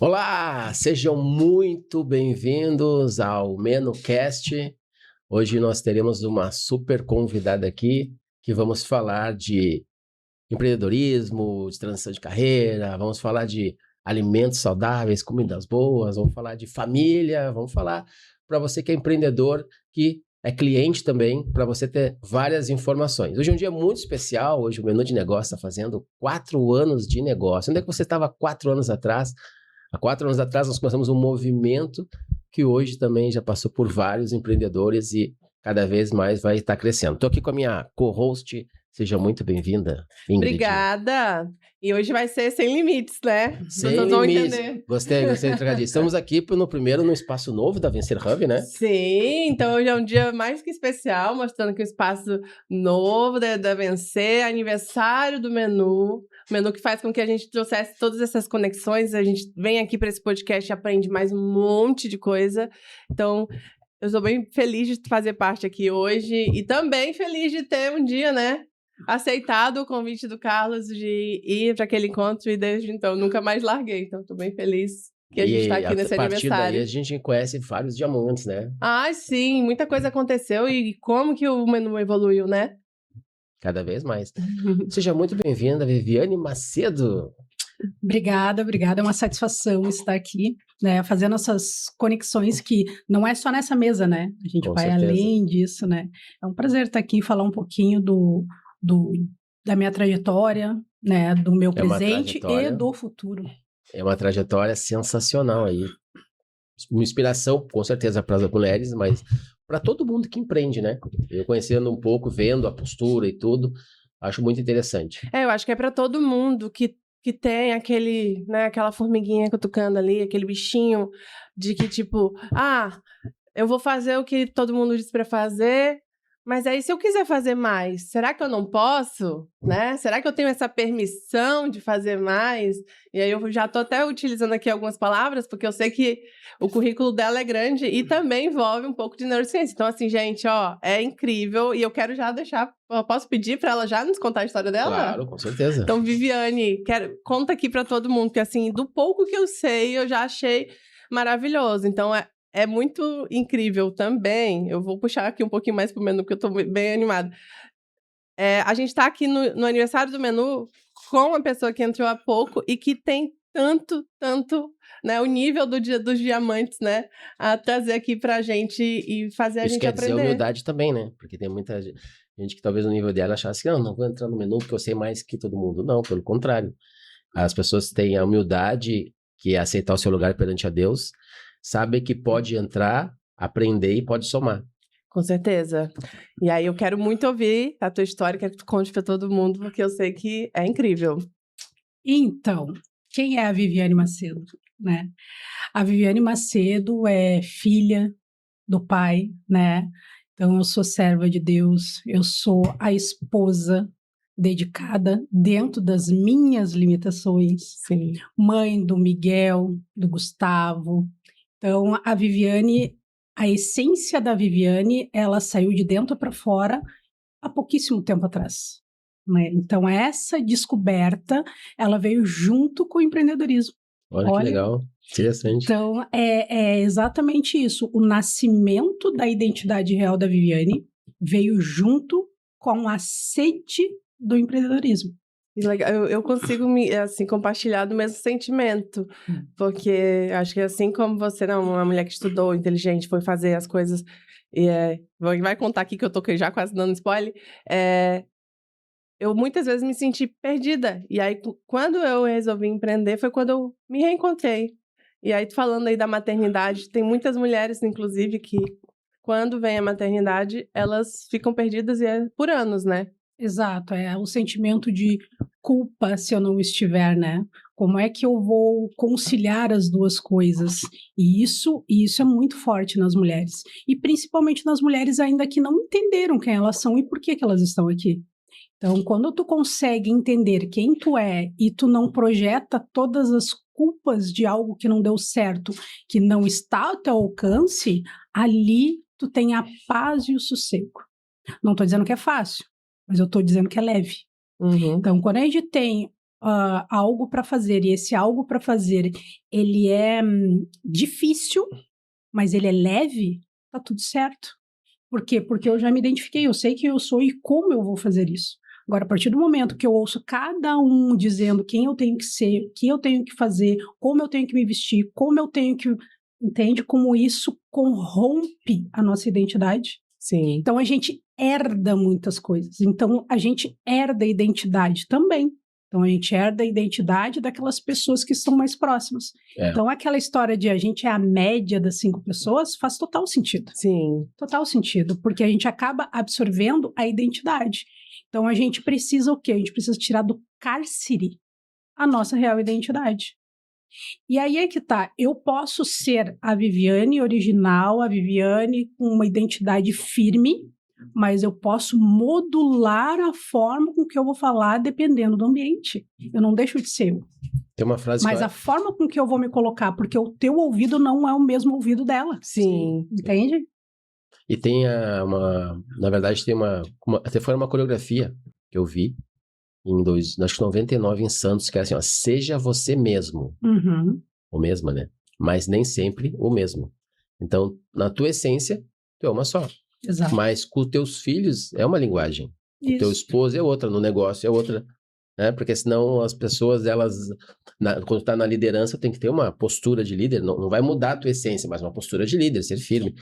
Olá, sejam muito bem-vindos ao MenuCast. Hoje nós teremos uma super convidada aqui que vamos falar de empreendedorismo, de transição de carreira, vamos falar de alimentos saudáveis, comidas boas, vamos falar de família, vamos falar para você que é empreendedor, que é cliente também, para você ter várias informações. Hoje é um dia muito especial, hoje o Menu de Negócio está fazendo 4 anos de negócio. Onde é que você estava 4 anos atrás? Há 4 anos atrás nós começamos um movimento que hoje também já passou por vários empreendedores e cada vez mais vai estar crescendo. Estou aqui com a minha co-host, seja muito bem-vinda, Ingrid. Obrigada! E hoje vai ser sem limites, né? Sem Todos vão limites. entender. Gostei de trocadilho. Estamos aqui no espaço novo da Vencer Hub, né? Sim, então hoje é um dia mais que especial, mostrando que o espaço novo da Vencer, aniversário do menu. Menu que faz com que a gente trouxesse todas essas conexões. A gente vem aqui para esse podcast e aprende mais um monte de coisa. Então, eu estou bem feliz de fazer parte aqui hoje e também feliz de ter um dia, né? Aceitado o convite do Carlos de ir para aquele encontro e desde então nunca mais larguei. Então, estou bem feliz que a gente está aqui nesse aniversário. A partir daí a gente conhece vários diamantes, né? Ah, sim, muita coisa aconteceu e como que o menu evoluiu, né? Cada vez mais. Seja muito bem-vinda, Viviane Macedo. Obrigada. É uma satisfação estar aqui, né? Fazendo essas conexões que não é só nessa mesa, né? A gente vai além disso, né? É um prazer estar aqui e falar um pouquinho da minha trajetória, né? Do meu presente e do futuro. É uma trajetória sensacional aí. Uma inspiração, com certeza, para as mulheres, mas para todo mundo que empreende, né? Eu conhecendo um pouco, vendo a postura e tudo, acho muito interessante. Eu acho que é para todo mundo que tem aquele, né, aquela formiguinha cutucando ali, aquele bichinho de que tipo, eu vou fazer o que todo mundo diz para fazer, mas aí se eu quiser fazer mais, será que eu não posso, né? Será que eu tenho essa permissão de fazer mais? E aí eu já tô até utilizando aqui algumas palavras, porque eu sei que o currículo dela é grande e também envolve um pouco de neurociência. Então assim, gente, ó, é incrível e eu quero já deixar, eu posso pedir para ela já nos contar a história dela? Claro, com certeza. Então, Viviane, conta aqui para todo mundo, que assim, do pouco que eu sei, eu já achei maravilhoso. Então, é muito incrível também. Eu vou puxar aqui um pouquinho mais pro menu, porque eu tô bem animada. A gente tá aqui no aniversário do menu com uma pessoa que entrou há pouco e que tem tanto, né, o nível dos diamantes, né, a trazer aqui pra gente e fazer a gente aprender. Isso quer dizer humildade também, né? Porque tem muita gente que talvez no nível dela achasse que não vou entrar no menu porque eu sei mais que todo mundo. Não, pelo contrário. As pessoas têm a humildade, que é aceitar o seu lugar perante a Deus, sabem que pode entrar, aprender e pode somar. Com certeza. E aí eu quero muito ouvir a tua história, quero que tu conte para todo mundo, porque eu sei que é incrível. Então, quem é a Viviane Macedo, né? A Viviane Macedo é filha do pai, né? Então, eu sou serva de Deus, eu sou a esposa dedicada dentro das minhas limitações. Sim. Mãe do Miguel, do Gustavo. Então, a Viviane, a essência da Viviane, ela saiu de dentro para fora há pouquíssimo tempo atrás. Né? Então, essa descoberta, ela veio junto com o empreendedorismo. Olha que legal, interessante. Então, é exatamente isso. O nascimento da identidade real da Viviane veio junto com a sede do empreendedorismo. Legal. Eu consigo compartilhar do mesmo sentimento, porque acho que assim como você, uma mulher que estudou, inteligente, foi fazer as coisas, e vai contar aqui que eu tô já quase dando spoiler, eu muitas vezes me senti perdida. E aí, quando eu resolvi empreender, foi quando eu me reencontrei. E aí, falando aí da maternidade, tem muitas mulheres, inclusive, que quando vem a maternidade, elas ficam perdidas por anos, né? Exato, é o sentimento de culpa se eu não estiver, né? Como é que eu vou conciliar as duas coisas? E isso é muito forte nas mulheres. E principalmente nas mulheres ainda que não entenderam quem elas são e por que elas estão aqui. Então, quando tu consegue entender quem tu é e tu não projeta todas as culpas de algo que não deu certo, que não está ao teu alcance, ali tu tem a paz e o sossego. Não estou dizendo que é fácil, mas eu estou dizendo que é leve. Uhum. Então, quando a gente tem algo para fazer, e esse algo para fazer, ele é difícil, mas ele é leve, tá tudo certo. Por quê? Porque eu já me identifiquei, eu sei quem eu sou e como eu vou fazer isso. Agora, a partir do momento que eu ouço cada um dizendo quem eu tenho que ser, o que eu tenho que fazer, como eu tenho que me vestir, como eu tenho que... Entende como isso corrompe a nossa identidade? Sim. Então, a gente herda muitas coisas. Então, a gente herda a identidade também. Então, a gente herda a identidade daquelas pessoas que estão mais próximas. Então, aquela história de a gente é a média das 5 pessoas faz total sentido. Sim. Total sentido, porque a gente acaba absorvendo a identidade. Então, a gente precisa o quê? A gente precisa tirar do cárcere a nossa real identidade. E aí é que tá, eu posso ser a Viviane original, a Viviane com uma identidade firme, mas eu posso modular a forma com que eu vou falar dependendo do ambiente. Eu não deixo de ser eu. Tem uma frase mas a forma com que eu vou me colocar, porque o teu ouvido não é o mesmo ouvido dela. Sim. Entende? E tem na verdade tem até foi uma coreografia que eu vi acho que 99 em Santos, que era assim, ó, seja você mesmo. O mesmo, né? Mas nem sempre o mesmo. Então, na tua essência, tu é uma só. Exato. Mas com os teus filhos é uma linguagem. Com o teu esposo é outra, no negócio é outra. Né? Porque senão as pessoas, quando tá na liderança, tem que ter uma postura de líder. Não vai mudar a tua essência, mas uma postura de líder, ser firme.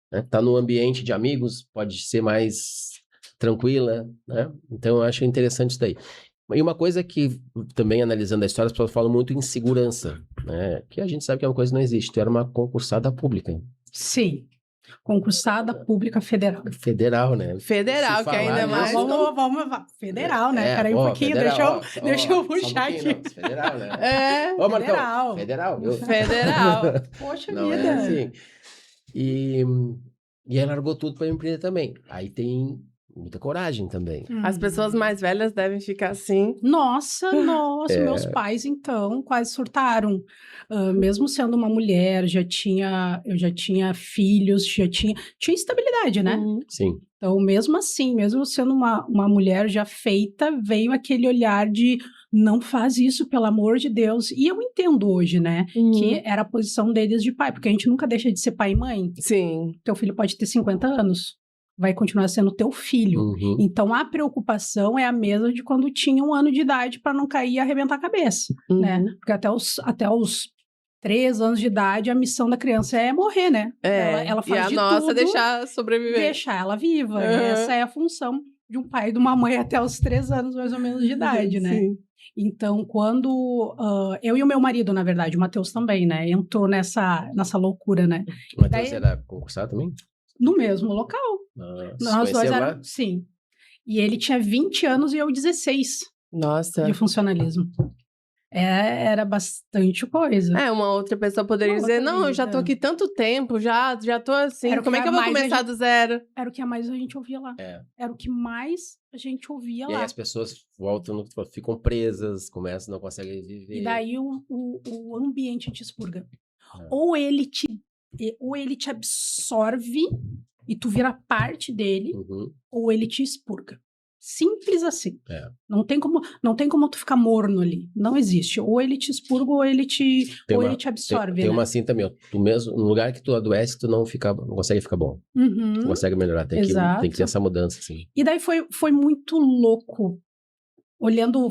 Né? Tá no ambiente de amigos, pode ser mais tranquila, né? Então eu acho interessante isso daí. E uma coisa que, também analisando a história, as pessoas falam muito em segurança, né? Que a gente sabe que é uma coisa que não existe. Tu era uma concursada pública. Sim. Concursada pública federal. Federal, né? Federal, que ainda mais... Vamos, federal, né? Peraí um pouquinho, federal, deixa eu puxar aqui. Não, federal, né? Ô, Marcão, federal. Federal. Poxa não vida. É assim. E ela largou tudo para empreender também. Aí tem muita coragem também. As pessoas mais velhas devem ficar assim. Nossa, meus pais, então, quase surtaram. Mesmo sendo uma mulher, eu já tinha filhos, tinha estabilidade, né? Sim. Então, mesmo assim, mesmo sendo uma mulher já feita, veio aquele olhar de não faz isso, pelo amor de Deus. E eu entendo hoje, né? Que era a posição deles de pai, porque a gente nunca deixa de ser pai e mãe. Sim. Teu filho pode ter 50 anos. Vai continuar sendo teu filho. Então, a preocupação é a mesma de quando tinha 1 ano de idade para não cair e arrebentar a cabeça, né? Porque até os 3 anos de idade, a missão da criança é morrer, né? Ela faz de tudo. É deixar sobreviver. Deixar ela viva. Essa é a função de um pai e de uma mãe até os 3 anos, mais ou menos, de idade, né? Sim. Então, quando eu e o meu marido, na verdade, o Matheus também, né? Entrou nessa loucura, né? O Matheus era concursado também? No mesmo local. Nós dois lá? Sim. E ele tinha 20 anos e eu 16. Nossa. De funcionalismo. Era bastante coisa. Uma outra pessoa poderia dizer, não, eu já tô aqui tanto tempo, já tô assim, como é que eu vou começar do zero? Era o que mais a gente ouvia lá. Era o que mais a gente ouvia lá. E aí as pessoas voltam, ficam presas, não conseguem viver. E daí o ambiente te expurga. Ou ele te absorve e tu vira parte dele, ou ele te expurga. Simples assim. Não tem como tu ficar morno ali. Não existe. Ou ele te expurga, ou ele te absorve. Tem uma assim também, ó. Tu mesmo, no lugar que tu adoece, tu não consegue ficar bom. Não consegue melhorar. Tem que ter essa mudança, assim. E daí foi muito louco.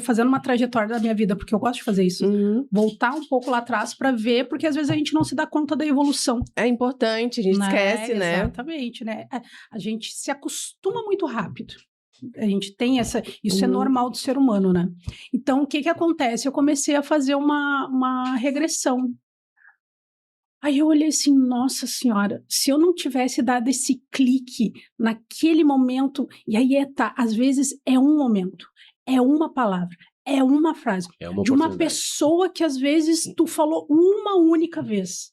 Fazendo uma trajetória da minha vida, porque eu gosto de fazer isso. Voltar um pouco lá atrás para ver, porque às vezes a gente não se dá conta da evolução. É importante, a gente esquece, né? Exatamente, né? A gente se acostuma muito rápido. A gente tem isso é normal do ser humano, né? Então, o que acontece? Eu comecei a fazer uma regressão. Aí eu olhei assim, nossa senhora, se eu não tivesse dado esse clique naquele momento, e aí às vezes é um momento, é uma palavra, é uma frase, de uma pessoa que às vezes tu falou uma única vez.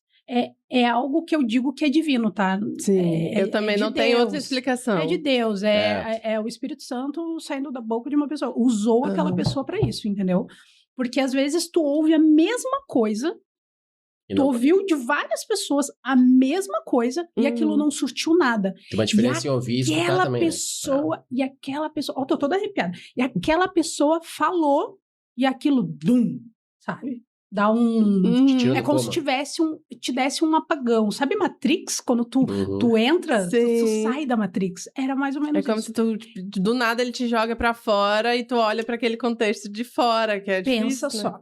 É algo que eu digo que é divino, tá? Sim, eu também não tenho outra explicação. É de Deus, é o Espírito Santo saindo da boca de uma pessoa. Usou aquela pessoa para isso, entendeu? Porque às vezes tu ouve a mesma coisa, tu ouviu de várias pessoas a mesma coisa e aquilo não surtiu nada. Tem uma diferença em ouvir e escutar também, E aquela pessoa, tô toda arrepiada, e aquela pessoa falou e aquilo, sabe? Dá Tira É do como coma. se te desse um apagão. Sabe Matrix? Quando tu entra, tu Sim. sai da Matrix. Era mais ou menos É como isso. se tu, tipo, do nada ele te joga pra fora e tu olha pra aquele contexto de fora, que é Pensa difícil, né? só.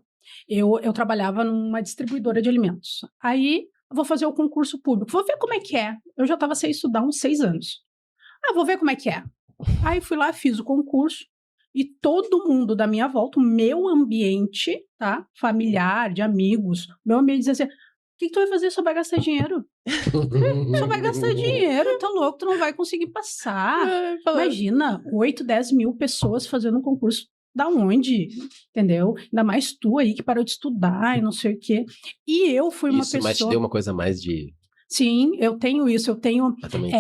Eu trabalhava numa distribuidora de alimentos. Aí, eu vou fazer o concurso público. Vou ver como é que é. Eu já estava sem estudar uns 6 anos. Vou ver como é que é. Aí, fui lá, fiz o concurso. E todo mundo da minha volta, o meu ambiente, tá? Familiar, de amigos, meu ambiente dizia assim, o que tu vai fazer? Só vai gastar dinheiro. Só vai gastar dinheiro, tá louco? Tu não vai conseguir passar. Imagina, 8, 10 mil pessoas fazendo um concurso. Da onde? Entendeu? Ainda mais tu aí que parou de estudar e não sei o quê. E eu fui uma Isso, pessoa... mas te deu uma coisa mais de... Sim, eu tenho isso. Eu tenho... Eu também.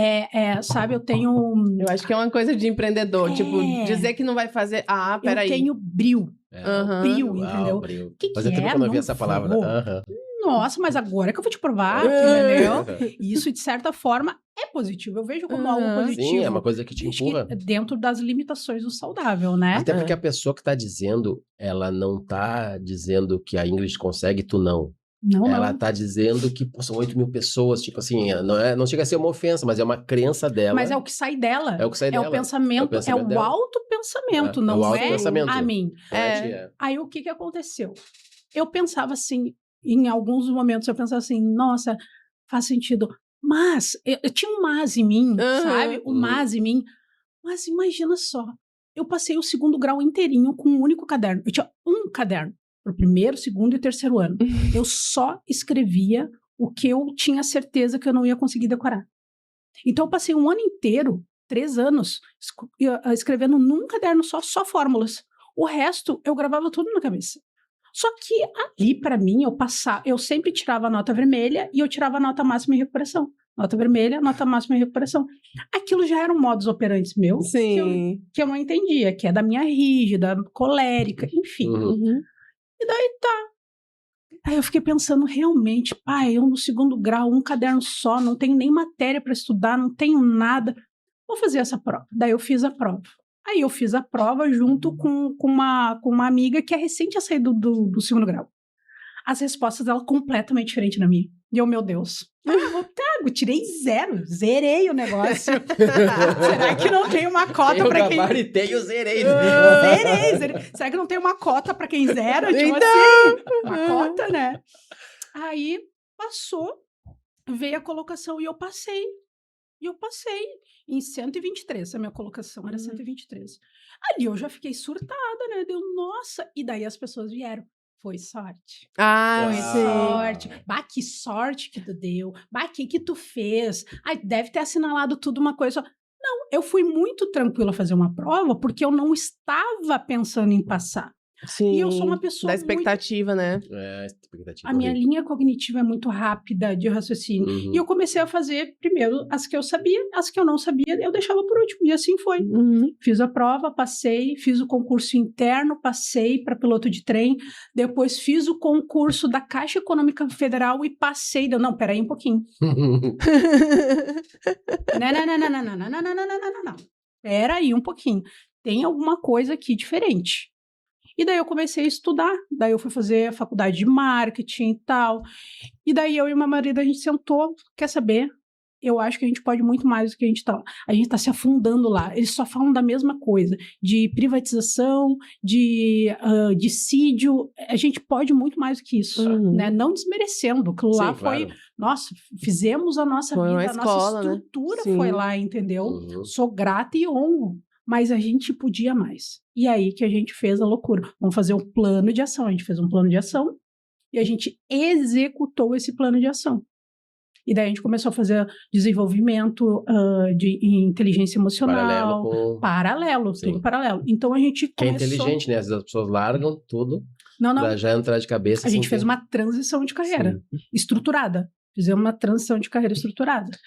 sabe, eu tenho... Eu acho que é uma coisa de empreendedor. Tipo, dizer que não vai fazer... Eu peraí. tenho brio. Brio, Uau, entendeu? brio. Que Fazia tempo é? que eu não vi Não essa palavra. vou. Aham. Nossa, mas agora que eu vou te provar, entendeu? E isso, de certa forma, é positivo. Eu vejo como algo positivo. Sim, é uma coisa que te Desde empurra. que dentro das limitações do saudável, né? Até porque a pessoa que tá dizendo, ela não tá dizendo que a Ingrid consegue, tu não. Não, Ela não. tá dizendo que pô, são 8 mil pessoas, tipo assim, não chega a ser uma ofensa, mas é uma crença dela. Mas é o que sai dela. É o que sai É dela. o pensamento, é o dela. autopensamento, É não o é autopensamento. a mim. Aí o que aconteceu? Eu pensava assim, em alguns momentos eu pensava assim, nossa, faz sentido. Mas, eu tinha um mas em mim, sabe? Um mas em mim. Mas imagina só, eu passei o 2º grau inteirinho com um único caderno. Eu tinha um caderno pro 1º, 2º e 3º ano. Eu só escrevia o que eu tinha certeza que eu não ia conseguir decorar. Então eu passei um ano inteiro, 3 anos, escrevendo num caderno só fórmulas. O resto eu gravava tudo na cabeça. Só que ali, para mim, eu sempre tirava a nota vermelha e eu tirava a nota máxima em recuperação. Nota vermelha, nota máxima em recuperação. Aquilo já era um modus operandi meu Sim. que eu não entendia, que é da minha rígida, colérica, enfim. E daí tá. Aí eu fiquei pensando, realmente, pai, eu no 2º grau, um caderno só, não tenho nem matéria para estudar, não tenho nada. Vou fazer essa prova. Daí eu fiz a prova. Aí eu fiz a prova junto com uma amiga que é recente a sair do 2º grau. As respostas dela completamente diferentes da minha. E eu, meu Deus. Eu tirei 0, zerei o negócio. Será que não tem uma cota para quem... Eu gabaritei e zerei. Zerei. Será que não tem uma cota para quem zera? Tipo assim, uma cota, né? Aí passou, veio a colocação e eu passei. Em 123, a minha colocação era 123. Ali eu já fiquei surtada, né? Deu, nossa. E daí as pessoas vieram. Foi sorte. Ah, Foi sorte. Bah, que sorte que tu deu. Bah, o que tu fez? Ai, deve ter assinalado tudo uma coisa só. Não, eu fui muito tranquila a fazer uma prova porque eu não estava pensando em passar. Sim. E eu sou uma pessoa da expectativa, né? Expectativa. A minha linha cognitiva é muito rápida de raciocínio. E eu comecei a fazer, primeiro, as que eu sabia, as que eu não sabia, eu deixava por último. E assim foi. Fiz a prova, passei, fiz o concurso interno, passei para piloto de trem, depois fiz o concurso da Caixa Econômica Federal e passei. Não, peraí um pouquinho. Não. Peraí um pouquinho. Tem alguma coisa aqui diferente. E daí eu comecei a estudar, daí eu fui fazer a faculdade de marketing e tal, e daí eu e meu marido, a gente sentou, quer saber? Eu acho que a gente pode muito mais do que a gente tá se afundando lá, eles só falam da mesma coisa, de privatização, de dissídio, a gente pode muito mais do que isso, né? Não desmerecendo, aquilo lá foi, nossa, fizemos a nossa vida, a nossa estrutura foi lá, entendeu? Sou grata e honro. Mas a gente podia mais. E aí que a gente fez a loucura. Vamos fazer um plano de ação. A gente fez um plano de ação e a gente executou esse plano de ação. E daí a gente começou a fazer desenvolvimento de inteligência emocional. Paralelo, tudo paralelo. Então a gente começou... Que é inteligente, né? Às vezes as pessoas largam tudo. Não. Já entrar de cabeça. A gente fez uma transição de carreira estruturada. Fizemos uma transição de carreira estruturada.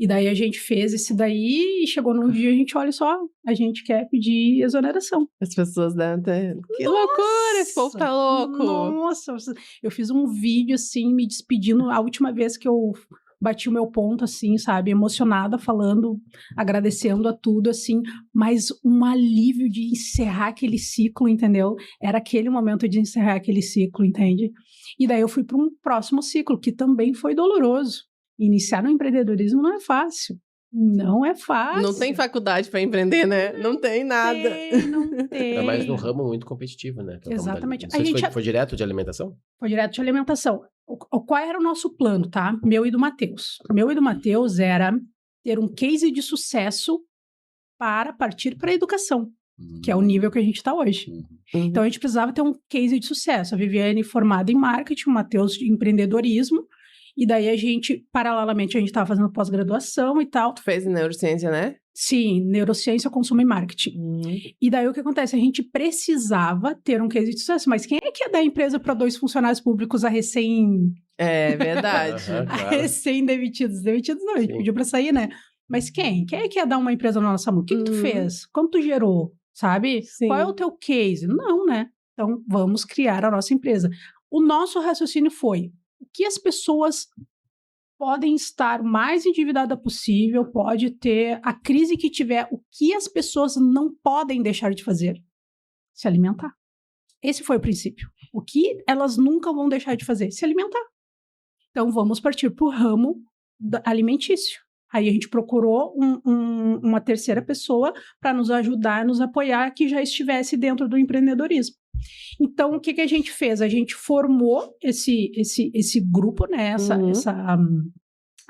E daí a gente fez esse daí e chegou num dia a gente, olha só, a gente quer pedir exoneração. As pessoas devem que loucura, esse povo tá louco. Nossa, eu fiz um vídeo assim, me despedindo. A última vez que eu bati o meu ponto, assim, sabe? Emocionada, falando, agradecendo a tudo, assim, mas um alívio de encerrar aquele ciclo, entendeu? Era aquele momento de encerrar aquele ciclo, entende? E daí eu fui para um próximo ciclo, que também foi doloroso. Iniciar no empreendedorismo não é fácil. Não é fácil. Não tem faculdade para emprender, né? Não tem nada. Não tem. É mais num ramo muito competitivo, né? Que é o ramo Exatamente. Não sei se foi direto de alimentação? Foi direto de alimentação. Qual era o nosso plano, tá? Meu e do Matheus. Meu e do Matheus era ter um case de sucesso para partir para a educação, que é o nível que a gente está hoje. Então, a gente precisava ter um case de sucesso. A Viviane formada em marketing, o Matheus de empreendedorismo, e daí a gente, paralelamente, a gente estava fazendo pós-graduação e tal. Tu fez neurociência, né? Sim, neurociência, consumo e marketing. E daí o que acontece? A gente precisava ter um case de sucesso, mas quem é que ia dar a empresa para 2 funcionários públicos a recém... É verdade. A recém-demitidos? Demitidos não, a gente Sim. pediu para sair, né? Mas quem? Quem é que ia dar uma empresa na nossa mão? O que tu fez? Quanto tu gerou? Sabe? Sim. Qual é o teu case? Não, né? Então, vamos criar a nossa empresa. O nosso raciocínio foi, o que as pessoas podem estar mais endividada possível, pode ter a crise que tiver, o que as pessoas não podem deixar de fazer? Se alimentar. Esse foi o princípio. O que elas nunca vão deixar de fazer? Se alimentar. Então, vamos partir para o ramo alimentício. Aí a gente procurou uma terceira pessoa para nos ajudar, nos apoiar, que já estivesse dentro do empreendedorismo. Então, o que a gente fez? A gente formou esse grupo, né?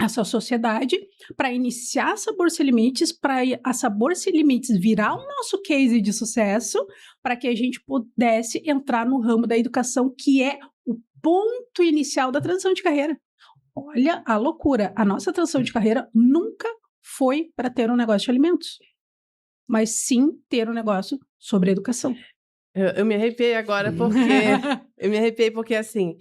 Essa sociedade, para iniciar a Sabor Sem Limites, para a Sabor Sem Limites virar o nosso case de sucesso, para que a gente pudesse entrar no ramo da educação, que é o ponto inicial da transição de carreira. Olha a loucura, a nossa transição de carreira nunca foi para ter um negócio de alimentos, mas sim ter um negócio sobre educação. Eu me arrepiei agora porque, assim,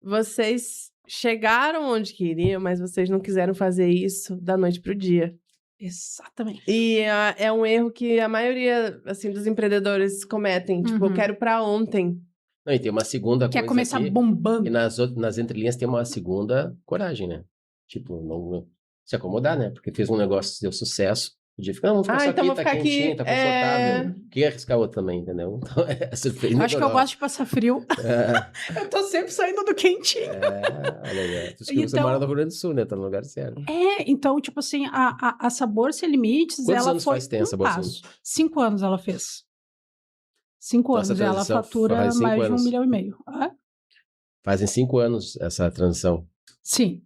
vocês chegaram onde queriam, mas vocês não quiseram fazer isso da noite pro dia. Exatamente. E é um erro que a maioria, assim, dos empreendedores cometem. Tipo, eu quero pra ontem. Não, e tem uma segunda coisa Quer começar aqui, bombando. e nas entrelinhas tem uma segunda coragem, né? Tipo, não se acomodar, né? Porque fez um negócio, deu sucesso. Podia ficar, não, vamos ficar só então aqui, vou tá ficar quentinho, aqui, tá confortável. Quem arriscar outro também, entendeu? Então, é surpresa. Acho que eu gosto de passar frio. Eu tô sempre saindo do quentinho. Olha aí. Você Então- mora no Rio Grande do Sul, né? Tá no lugar certo. Então, tipo assim, a Sabor Sem Limites, Quantos ela anos foi faz tem a Sabor Sem passo. 5 anos ela fez. 5 Então, anos. essa E ela transição fatura faz 5 mais de anos. 1,5 milhão. Fazem 5 anos essa transição. Sim.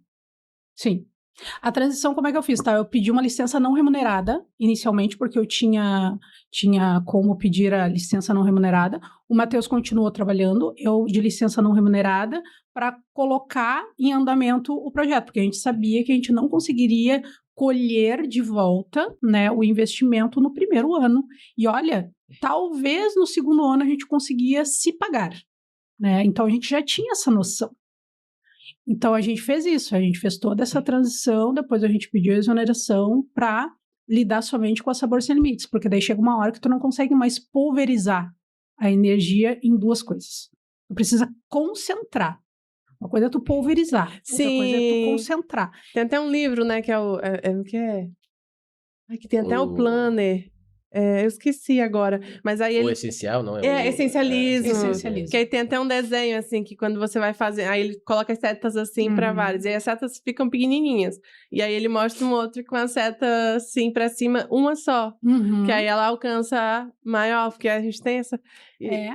A transição, como é que eu fiz, tá? Eu pedi uma licença não remunerada, inicialmente, porque eu tinha como pedir a licença não remunerada. O Matheus continuou trabalhando, eu de licença não remunerada, para colocar em andamento o projeto, porque a gente sabia que a gente não conseguiria colher de volta, né, o investimento no primeiro ano. E olha, talvez no segundo ano a gente conseguia se pagar, né? Então a gente já tinha essa noção. Então, a gente fez isso, a gente fez toda essa transição, depois a gente pediu a exoneração para lidar somente com a Sabor Sem Limites, porque daí chega uma hora que tu não consegue mais pulverizar a energia em 2 coisas. Tu precisa concentrar. Uma coisa é tu pulverizar, outra coisa é tu Sim. concentrar. Tem até um livro, né, que é o... o que é? Ai, que tem até o Planner. Eu esqueci agora. Mas aí O ele... essencial, não é? Essencialismo. Essencialismo. Que aí tem até um desenho, assim, que quando você vai fazer... Aí ele coloca as setas, assim, pra vários. E aí as setas ficam pequenininhas. E aí ele mostra um outro com a seta, assim, pra cima, uma só. Que aí ela alcança a maior. Porque a gente tem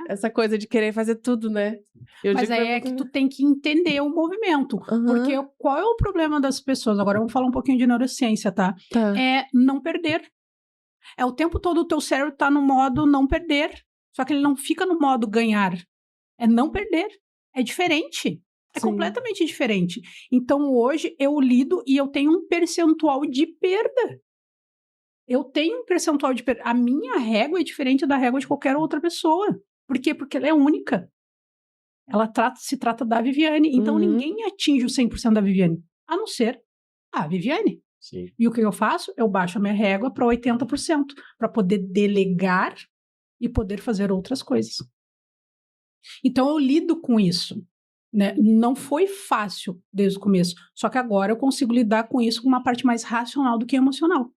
essa coisa de querer fazer tudo, né? Mas aí é que tu tem que entender o movimento. Porque qual é o problema das pessoas? Agora vamos falar um pouquinho de neurociência, tá? Tá. É não perder. É o tempo todo o teu cérebro tá no modo não perder. Só que ele não fica no modo ganhar. É não perder. É diferente. É Sim. completamente diferente. Então, hoje, eu lido e eu tenho um percentual de perda. Eu tenho um percentual de perda. A minha régua é diferente da régua de qualquer outra pessoa. Por quê? Porque ela é única. Ela se trata da Viviane. Então, ninguém atinge o 100% da Viviane. A não ser a Viviane. Sim. E o que eu faço? Eu baixo a minha régua para 80%, para poder delegar e poder fazer outras coisas. Então, eu lido com isso. né? Não foi fácil desde o começo, só que agora eu consigo lidar com isso com uma parte mais racional do que emocional.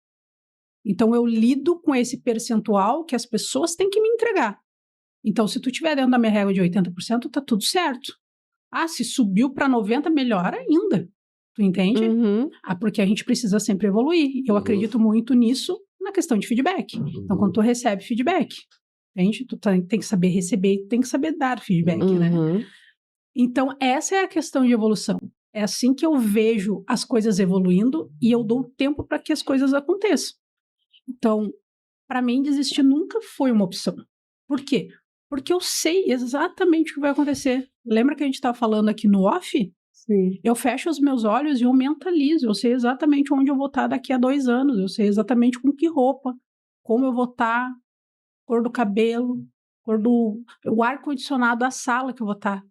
Então eu lido com esse percentual que as pessoas têm que me entregar. Então se tu estiver dentro da minha regra de 80%, tá tudo certo. Ah, se subiu para 90%, melhor ainda. Tu entende? Uhum. Porque a gente precisa sempre evoluir. Eu acredito muito nisso na questão de feedback. Então quando tu recebe feedback, entende? Tu tem que saber receber e tem que saber dar feedback, né? Então, essa é a questão de evolução. É assim que eu vejo as coisas evoluindo e eu dou tempo para que as coisas aconteçam. Então, para mim, desistir nunca foi uma opção. Por quê? Porque eu sei exatamente o que vai acontecer. Lembra que a gente estava falando aqui no off? Sim. Eu fecho os meus olhos e eu mentalizo. Eu sei exatamente onde eu vou estar daqui a 2 anos. Eu sei exatamente com que roupa, como eu vou estar, cor do cabelo, o ar-condicionado da sala que eu vou estar.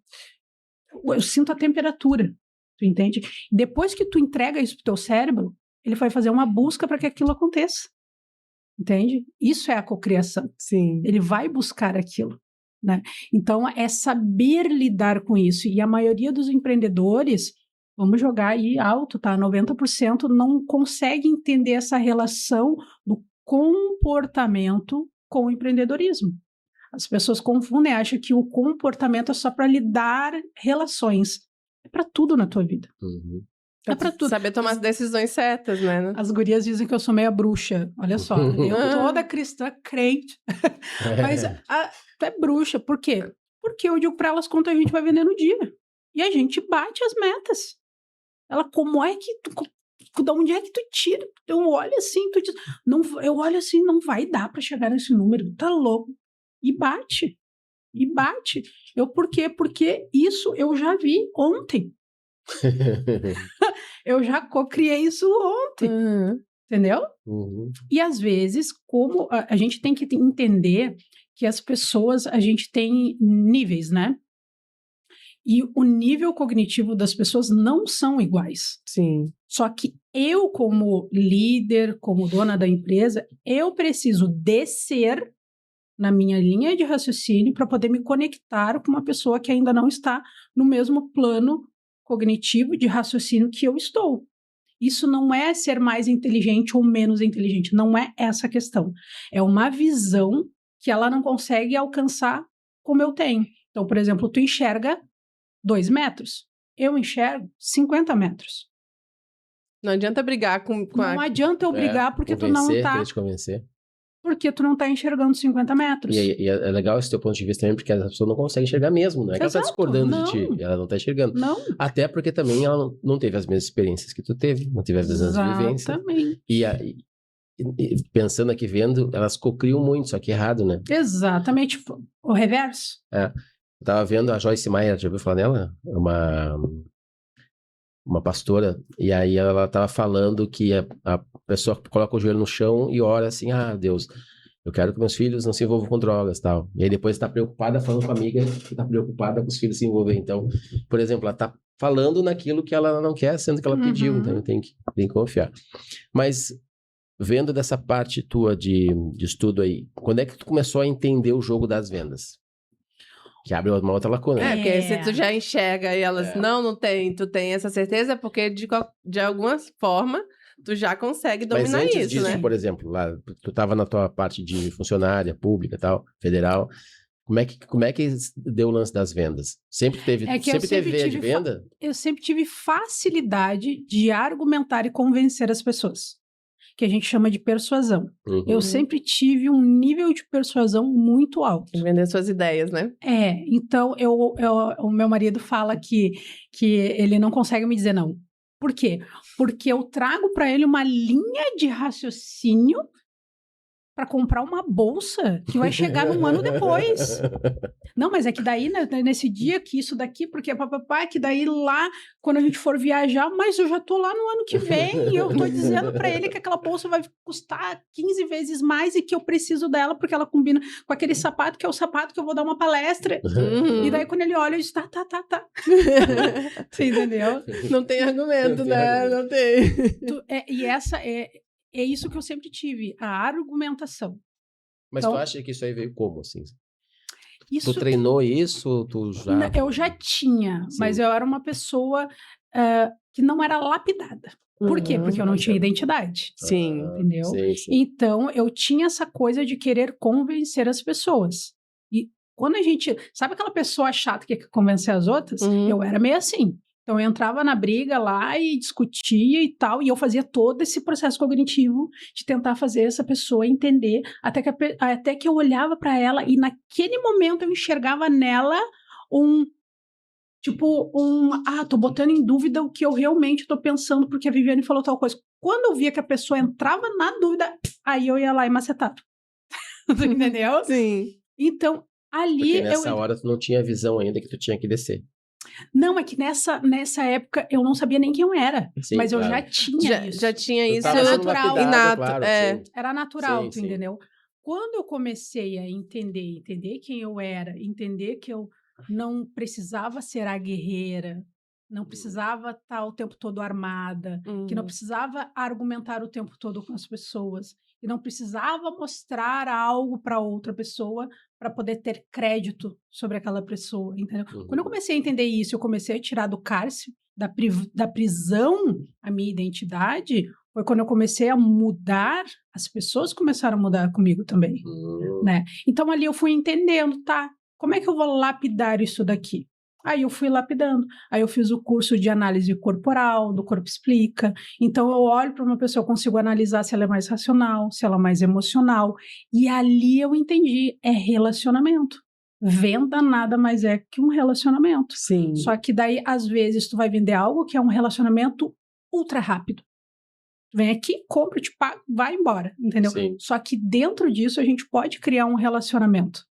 Eu sinto a temperatura, tu entende? Depois que tu entrega isso pro teu cérebro, ele vai fazer uma busca para que aquilo aconteça, entende? Isso é a cocriação. Sim. Ele vai buscar aquilo, né? Então, é saber lidar com isso. E a maioria dos empreendedores, vamos jogar aí alto, tá? 90% não consegue entender essa relação do comportamento com o empreendedorismo. As pessoas confundem, acham que o comportamento é só para lidar relações. É para tudo na tua vida. É para tudo. Saber tomar as decisões certas, né? As gurias dizem que eu sou meia bruxa. Olha só, eu toda cristã crente. Mas tu é bruxa. Por quê? Porque eu digo para elas quanto a gente vai vender no dia. E a gente bate as metas. Ela, como é que tu... De onde é que tu tira? Eu olho assim, tu diz... Não, eu olho assim, não vai dar para chegar nesse número. Tá louco. E bate. Por quê? Porque isso eu já vi ontem. Eu já co-criei isso ontem. Entendeu? E às vezes, como a gente tem que entender que as pessoas, a gente tem níveis, né? E o nível cognitivo das pessoas não são iguais. Sim. Só que eu, como líder, como dona da empresa, eu preciso descer na minha linha de raciocínio para poder me conectar com uma pessoa que ainda não está no mesmo plano cognitivo de raciocínio que eu estou. Isso não é ser mais inteligente ou menos inteligente, não é essa a questão. É uma visão que ela não consegue alcançar como eu tenho. Então, por exemplo, tu enxerga 2 metros, eu enxergo 50 metros. Não adianta brigar com Não adianta eu brigar porque tu não tá... te convencer. Porque tu não está enxergando 50 metros. E é legal esse teu ponto de vista também, porque a pessoa não consegue enxergar mesmo, não é que ela está discordando de ti, ela não está enxergando. Não. Até porque também ela não teve as mesmas experiências que tu teve, não teve as mesmas vivências. Exatamente. E pensando aqui, vendo, elas cocriam muito, só que errado, né? Exatamente. O reverso. Eu tava vendo a Joyce Meyer, já ouviu falar nela? É uma pastora, e aí ela tava falando que a pessoa coloca o joelho no chão e ora assim, Deus, eu quero que meus filhos não se envolvam com drogas, tal. E aí depois tá preocupada falando com a amiga que tá preocupada com os filhos se envolverem. Então, por exemplo, ela tá falando naquilo que ela não quer, sendo que ela pediu, então tem que confiar. Mas, vendo dessa parte tua de estudo aí, quando é que tu começou a entender o jogo das vendas? Que abre uma outra lacuna. Porque se tu já enxerga e elas, não tem, tu tem essa certeza, porque de alguma forma tu já consegue dominar isso, né? Mas antes disso, por exemplo, lá, tu tava na tua parte de funcionária pública e tal, federal, como é que deu o lance das vendas? Sempre teve veia de venda? Eu sempre tive facilidade de argumentar e convencer as pessoas, que a gente chama de persuasão. Eu sempre tive um nível de persuasão muito alto. Vender suas ideias, né? Então o meu marido fala que ele não consegue me dizer não. Por quê? Porque eu trago para ele uma linha de raciocínio para comprar uma bolsa que vai chegar um ano depois. Não, mas é que daí, né, nesse dia, que isso daqui, porque papapá, que daí lá, quando a gente for viajar, mas eu já tô lá no ano que vem, e eu tô dizendo para ele que aquela bolsa vai custar 15 vezes mais e que eu preciso dela porque ela combina com aquele sapato, que é o sapato que eu vou dar uma palestra. E daí, quando ele olha, eu digo, tá. Você entendeu? Não tem argumento, né? Não tem. E essa é isso que eu sempre tive, a argumentação. Mas então, tu acha que isso aí veio como, assim? Isso, Tu treinou isso? Tu já... eu já tinha, Sim. mas eu era uma pessoa que não era lapidada. Por quê? Porque eu não tinha identidade. Sim. Entendeu? Sim, sim. Então, eu tinha essa coisa de querer convencer as pessoas. E quando a gente... Sabe aquela pessoa chata que quer convencer as outras? Uhum. Eu era meio assim. Então, eu entrava na briga lá e discutia e tal, e eu fazia todo esse processo cognitivo de tentar fazer essa pessoa entender, até que eu olhava para ela e naquele momento eu enxergava nela tô botando em dúvida o que eu realmente tô pensando, porque a Viviane falou tal coisa. Quando eu via que a pessoa entrava na dúvida, aí eu ia lá e macetava. Entendeu? Sim. Então, ali Porque nessa hora tu não tinha visão ainda que tu tinha que descer. Não, é que nessa época eu não sabia nem quem eu era, Sim, mas eu claro. já tinha isso. Já tinha Tu isso tava sendo natural. lapidado, inato. claro, É. sim. Era natural, Sim, tu sim. entendeu? Quando eu comecei a entender quem eu era, entender que eu não precisava ser a guerreira, não precisava estar o tempo todo armada, que não precisava argumentar o tempo todo com as pessoas, que não precisava mostrar algo para outra pessoa para poder ter crédito sobre aquela pessoa, entendeu? Quando eu comecei a entender isso, eu comecei a tirar do cárcere, da prisão, a minha identidade, foi quando eu comecei a mudar, as pessoas começaram a mudar comigo também, né? Então ali eu fui entendendo, tá? Como é que eu vou lapidar isso daqui? Aí eu fui lapidando. Aí eu fiz o curso de análise corporal, do Corpo Explica. Então eu olho para uma pessoa, eu consigo analisar se ela é mais racional, se ela é mais emocional. E ali eu entendi, é relacionamento. Venda nada mais é que um relacionamento. Sim. Só que daí, às vezes, tu vai vender algo que é um relacionamento ultra rápido. Vem aqui, compra, te paga, vai embora, entendeu? Sim. Só que dentro disso a gente pode criar um relacionamento.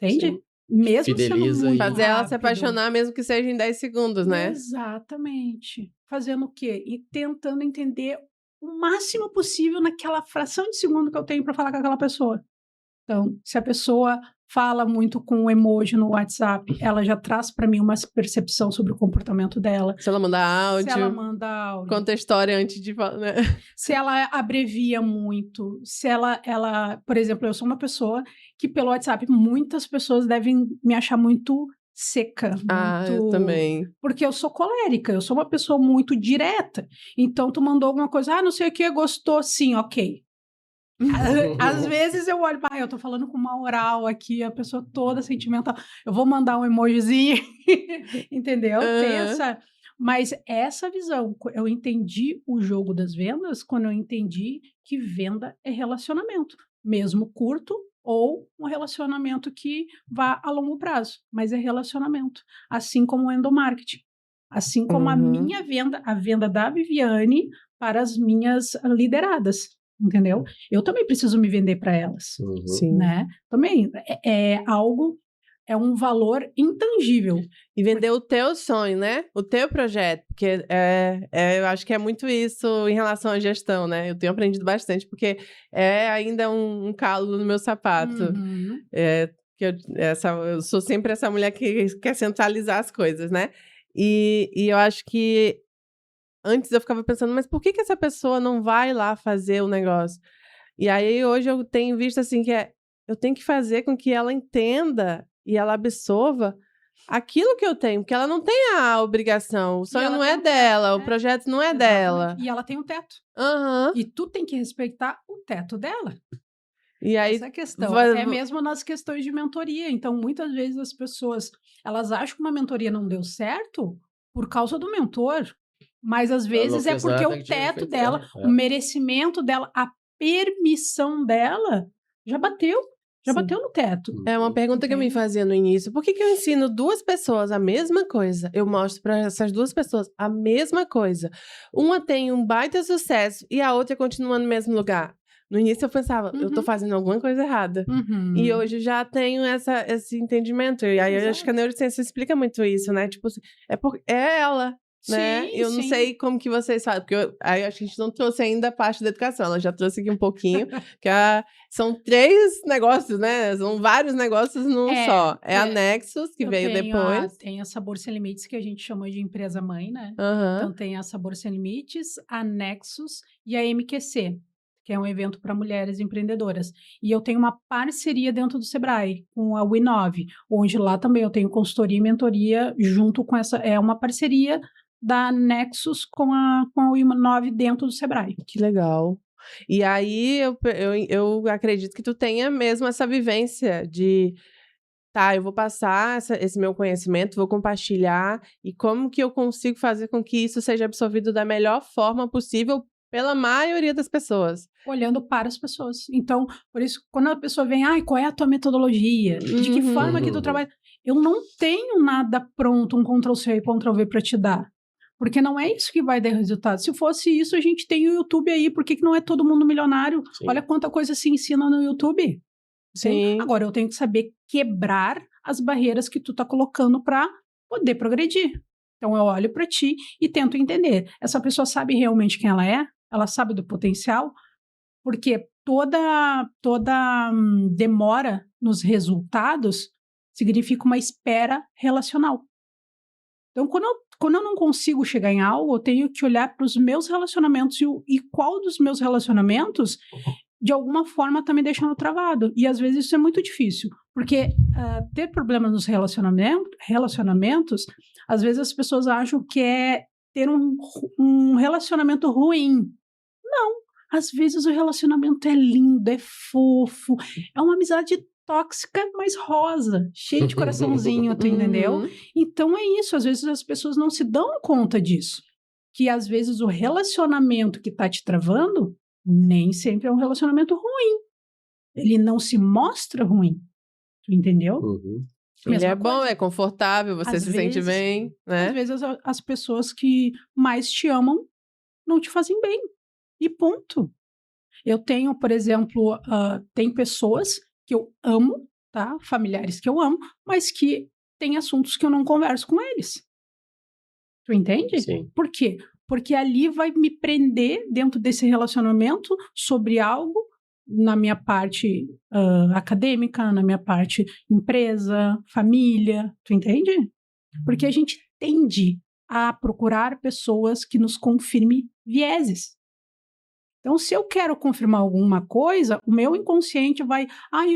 Entende? Sim. Mesmo Fideliza sendo muito e- Fazer ela se rápido. apaixonar, mesmo que seja em 10 segundos, né? Exatamente. Fazendo o quê? E tentando entender o máximo possível naquela fração de segundo que eu tenho para falar com aquela pessoa. Então, se a pessoa fala muito com um emoji no WhatsApp, ela já traz para mim uma percepção sobre o comportamento dela. Se ela mandar áudio, Se ela manda áudio, conta a história antes de falar, né? se ela abrevia muito, se ela, por exemplo, eu sou uma pessoa que pelo WhatsApp muitas pessoas devem me achar muito seca, Ah, eu também. porque eu sou colérica, eu sou uma pessoa muito direta. Então tu mandou alguma coisa, não sei o que, gostou, sim, ok. Às vezes eu olho, eu tô falando com uma oral aqui, a pessoa toda sentimental, eu vou mandar um emojizinho, entendeu? Tem essa... Mas essa visão, eu entendi o jogo das vendas quando eu entendi que venda é relacionamento, mesmo curto ou um relacionamento que vá a longo prazo, mas é relacionamento, assim como o endomarketing, assim como a minha venda, a venda da Viviane para as minhas lideradas, entendeu? Eu também preciso me vender para elas, Sim. né? Também é um valor intangível. E vender o teu sonho, né? O teu projeto. Porque eu acho que é muito isso em relação à gestão, né? Eu tenho aprendido bastante, porque é ainda um calo no meu sapato. Uhum. Eu sou sempre essa mulher que quer centralizar as coisas, né? E eu acho que antes eu ficava pensando, mas por que essa pessoa não vai lá fazer o negócio? E aí hoje eu tenho visto assim que eu tenho que fazer com que ela entenda e ela absorva aquilo que eu tenho, porque ela não tem a obrigação, o sonho ela não tem é um teto, dela, o projeto não é Exatamente. dela. E ela tem um teto. Aham. E tu tem que respeitar o teto dela. E aí Essa é a questão. Até mesmo nas questões de mentoria. Então, muitas vezes as pessoas, elas acham que uma mentoria não deu certo por causa do mentor. Mas às vezes é porque o teto dela, o merecimento dela, a permissão dela já bateu. Já Sim. bateu no teto. É uma pergunta que eu me fazia no início. Por que eu ensino duas pessoas a mesma coisa? Eu mostro para essas duas pessoas a mesma coisa. Uma tem um baita sucesso e a outra continua no mesmo lugar. No início eu pensava, eu tô fazendo alguma coisa errada. E hoje eu já tenho esse entendimento. E aí eu acho que a neurociência explica muito isso, né? Tipo assim, é ela. Né? Sim, eu não sei como que vocês fazem, porque aí acho que a gente não trouxe ainda a parte da educação, ela já trouxe aqui um pouquinho, que são 3 negócios, né? São vários negócios num só. A Nexus, que veio depois. Tem a Sabor Sem Limites, que a gente chamou de empresa-mãe, né? Uhum. Então tem a Sabor Sem Limites, a Nexus e a MQC. que é um evento para mulheres empreendedoras. E eu tenho uma parceria dentro do Sebrae, com a Winove, onde lá também eu tenho consultoria e mentoria junto com essa... É uma parceria da Nexus com a Winove dentro do Sebrae. Que legal. E aí, eu acredito que tu tenha mesmo essa vivência de... Tá, eu vou passar esse meu conhecimento, vou compartilhar, e como que eu consigo fazer com que isso seja absorvido da melhor forma possível pela maioria das pessoas. Olhando para as pessoas. Então, por isso, quando a pessoa vem, qual é a tua metodologia? De que forma que tu trabalha? Eu não tenho nada pronto, um Ctrl+C e Ctrl+V para te dar. Porque não é isso que vai dar resultado. Se fosse isso, a gente tem o YouTube aí. Por que não é todo mundo milionário? Sim. Olha quanta coisa se ensina no YouTube. Sim. Agora, eu tenho que saber quebrar as barreiras que tu tá colocando para poder progredir. Então, eu olho para ti e tento entender. Essa pessoa sabe realmente quem ela é? Ela sabe do potencial? Porque toda demora nos resultados significa uma espera relacional. Então, quando eu não consigo chegar em algo, eu tenho que olhar para os meus relacionamentos e qual dos meus relacionamentos, de alguma forma, está me deixando travado. E, às vezes, isso é muito difícil. Porque ter problemas nos relacionamentos, às vezes as pessoas acham que é ter um relacionamento ruim. Não. Às vezes o relacionamento é lindo, é fofo, é uma amizade tóxica, mas rosa, cheia de coraçãozinho, tu entendeu? Então é isso, às vezes as pessoas não se dão conta disso. Que às vezes o relacionamento que tá te travando nem sempre é um relacionamento ruim. Ele não se mostra ruim, tu entendeu? Ele é bom, é confortável, você se sente bem, né? Às vezes as pessoas que mais te amam não te fazem bem. E ponto. Eu tenho, por exemplo, tem pessoas que eu amo, tá? Familiares que eu amo, mas que tem assuntos que eu não converso com eles. Tu entende? Sim. Por quê? Porque ali vai me prender dentro desse relacionamento sobre algo na minha parte acadêmica, na minha parte empresa, família, tu entende? Porque a gente tende a procurar pessoas que nos confirmem vieses. Então, se eu quero confirmar alguma coisa, o meu inconsciente vai,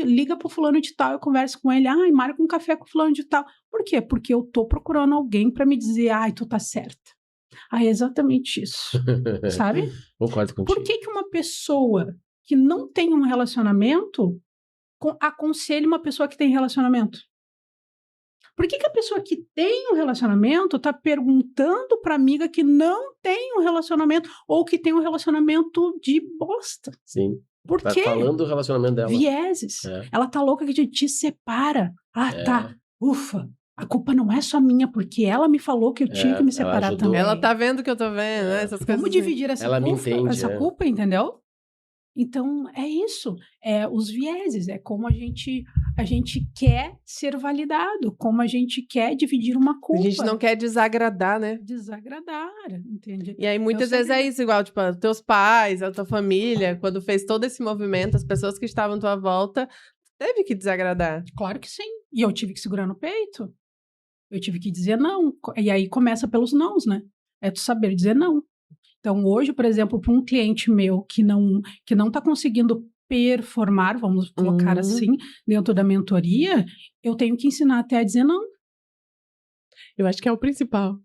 liga pro fulano de tal, eu converso com ele, marca um café com fulano de tal. Por quê? Porque eu tô procurando alguém para me dizer, tu tá certa. É exatamente isso, sabe? Concordo contigo. Por que uma pessoa que não tem um relacionamento aconselha uma pessoa que tem relacionamento? Por que a pessoa que tem um relacionamento está perguntando para a amiga que não tem um relacionamento ou que tem um relacionamento de bosta? Sim. Por quê? Tá falando do relacionamento dela. Vieses. É. Ela tá louca que te separa. Tá. Ufa. A culpa não é só minha, porque ela me falou que eu tinha que me separar também. Ela tá vendo que eu tô vendo, né? Essas coisas. Vamos dividir essa ela culpa, me entende, culpa, entendeu? Então, é isso. É os vieses. É como a gente quer ser validado, como a gente quer dividir uma culpa. A gente não quer desagradar, né? Desagradar, entende? E aí, muitas vezes é isso, igual, tipo, teus pais, a tua família, quando fez todo esse movimento, as pessoas que estavam à tua volta, teve que desagradar. Claro que sim. E eu tive que segurar no peito. Eu tive que dizer não. E aí começa pelos nãos, né? É tu saber dizer não. Então, hoje, por exemplo, para um cliente meu que não tá conseguindo performar, vamos colocar assim, dentro da mentoria, eu tenho que ensinar até a dizer não. Eu acho que é o principal.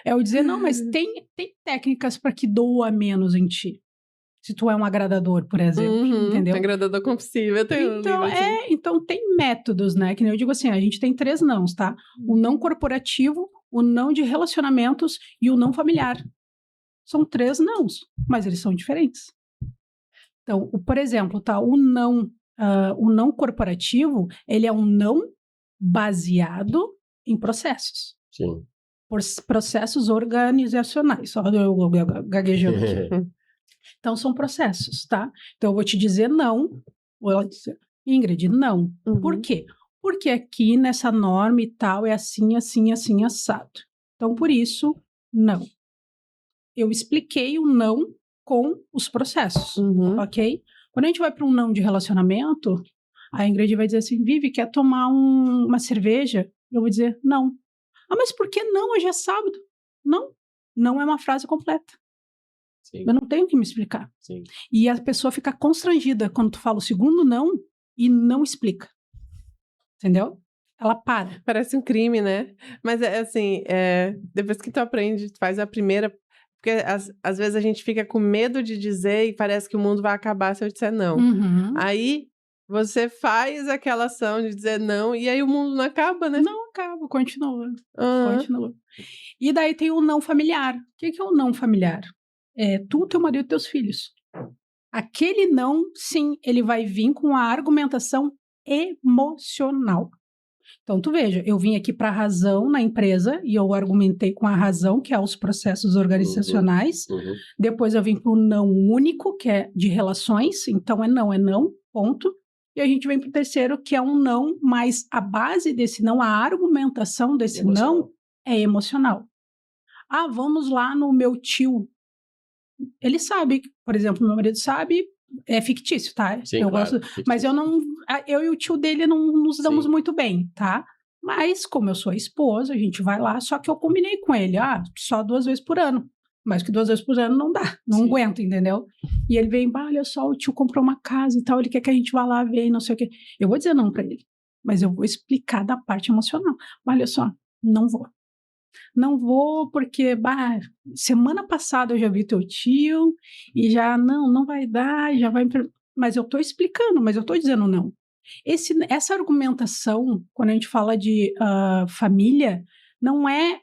É o dizer não, mas tem técnicas para que doa menos em ti. Se tu é um agradador, por exemplo, entendeu? Agradador compulsivo, eu tenho então tem métodos, né? Que nem eu digo assim, a gente tem 3 nãos, tá? O não corporativo, o não de relacionamentos e o não familiar. São 3 nãos, mas eles são diferentes. Então, por exemplo, tá? O não corporativo, ele é um não baseado em processos. Sim. Por processos organizacionais. Só eu gaguejando aqui. Então, são processos, tá? Então, eu vou te dizer não. Vou dizer, Ingrid, não. Por quê? Porque aqui nessa norma e tal é assim, assim, assim, assado. Então, por isso, não. Eu expliquei o não com os processos, ok? Quando a gente vai para um não de relacionamento, a Ingrid vai dizer assim, Vivi, quer tomar uma cerveja? Eu vou dizer, não. Mas por que não? Hoje é sábado. Não. Não é uma frase completa. Sim. Eu não tenho que me explicar. Sim. E a pessoa fica constrangida quando tu fala o segundo não e não explica. Entendeu? Ela para. Parece um crime, né? Mas assim, depois que tu aprende, tu faz a primeira. Porque às vezes a gente fica com medo de dizer e parece que o mundo vai acabar se eu disser não. Uhum. Aí você faz aquela ação de dizer não e aí o mundo não acaba, né? Não acaba, continua. Aham. Continua. E daí tem o não familiar. O que é o não familiar? É tu, teu marido e teus filhos. Aquele não, sim, ele vai vir com a argumentação emocional. Então, tu veja, eu vim aqui para a razão na empresa e eu argumentei com a razão, que é os processos organizacionais. Uhum. Depois eu vim para o não único, que é de relações. Então, é não, ponto. E a gente vem para o terceiro, que é um não, mas a base desse não, a argumentação desse não é emocional. Ah, vamos lá no meu tio. Ele sabe, por exemplo, meu marido sabe, é fictício, tá? Sim, eu claro, gosto, fictício. mas eu e o tio dele não nos damos Sim. muito bem, tá? Mas como eu sou a esposa, a gente vai lá, só que eu combinei com ele, só 2 vezes por ano. Mais que 2 vezes por ano não dá, não Sim. aguento, entendeu? E ele vem, olha só, o tio comprou uma casa e tal, ele quer que a gente vá lá ver, não sei o quê. Eu vou dizer não pra ele, mas eu vou explicar da parte emocional. Olha só, não vou. Não vou porque, semana passada eu já vi teu tio e já não vai dar, já vai... Mas eu tô explicando, mas eu tô dizendo não. Essa argumentação, quando a gente fala de família, não é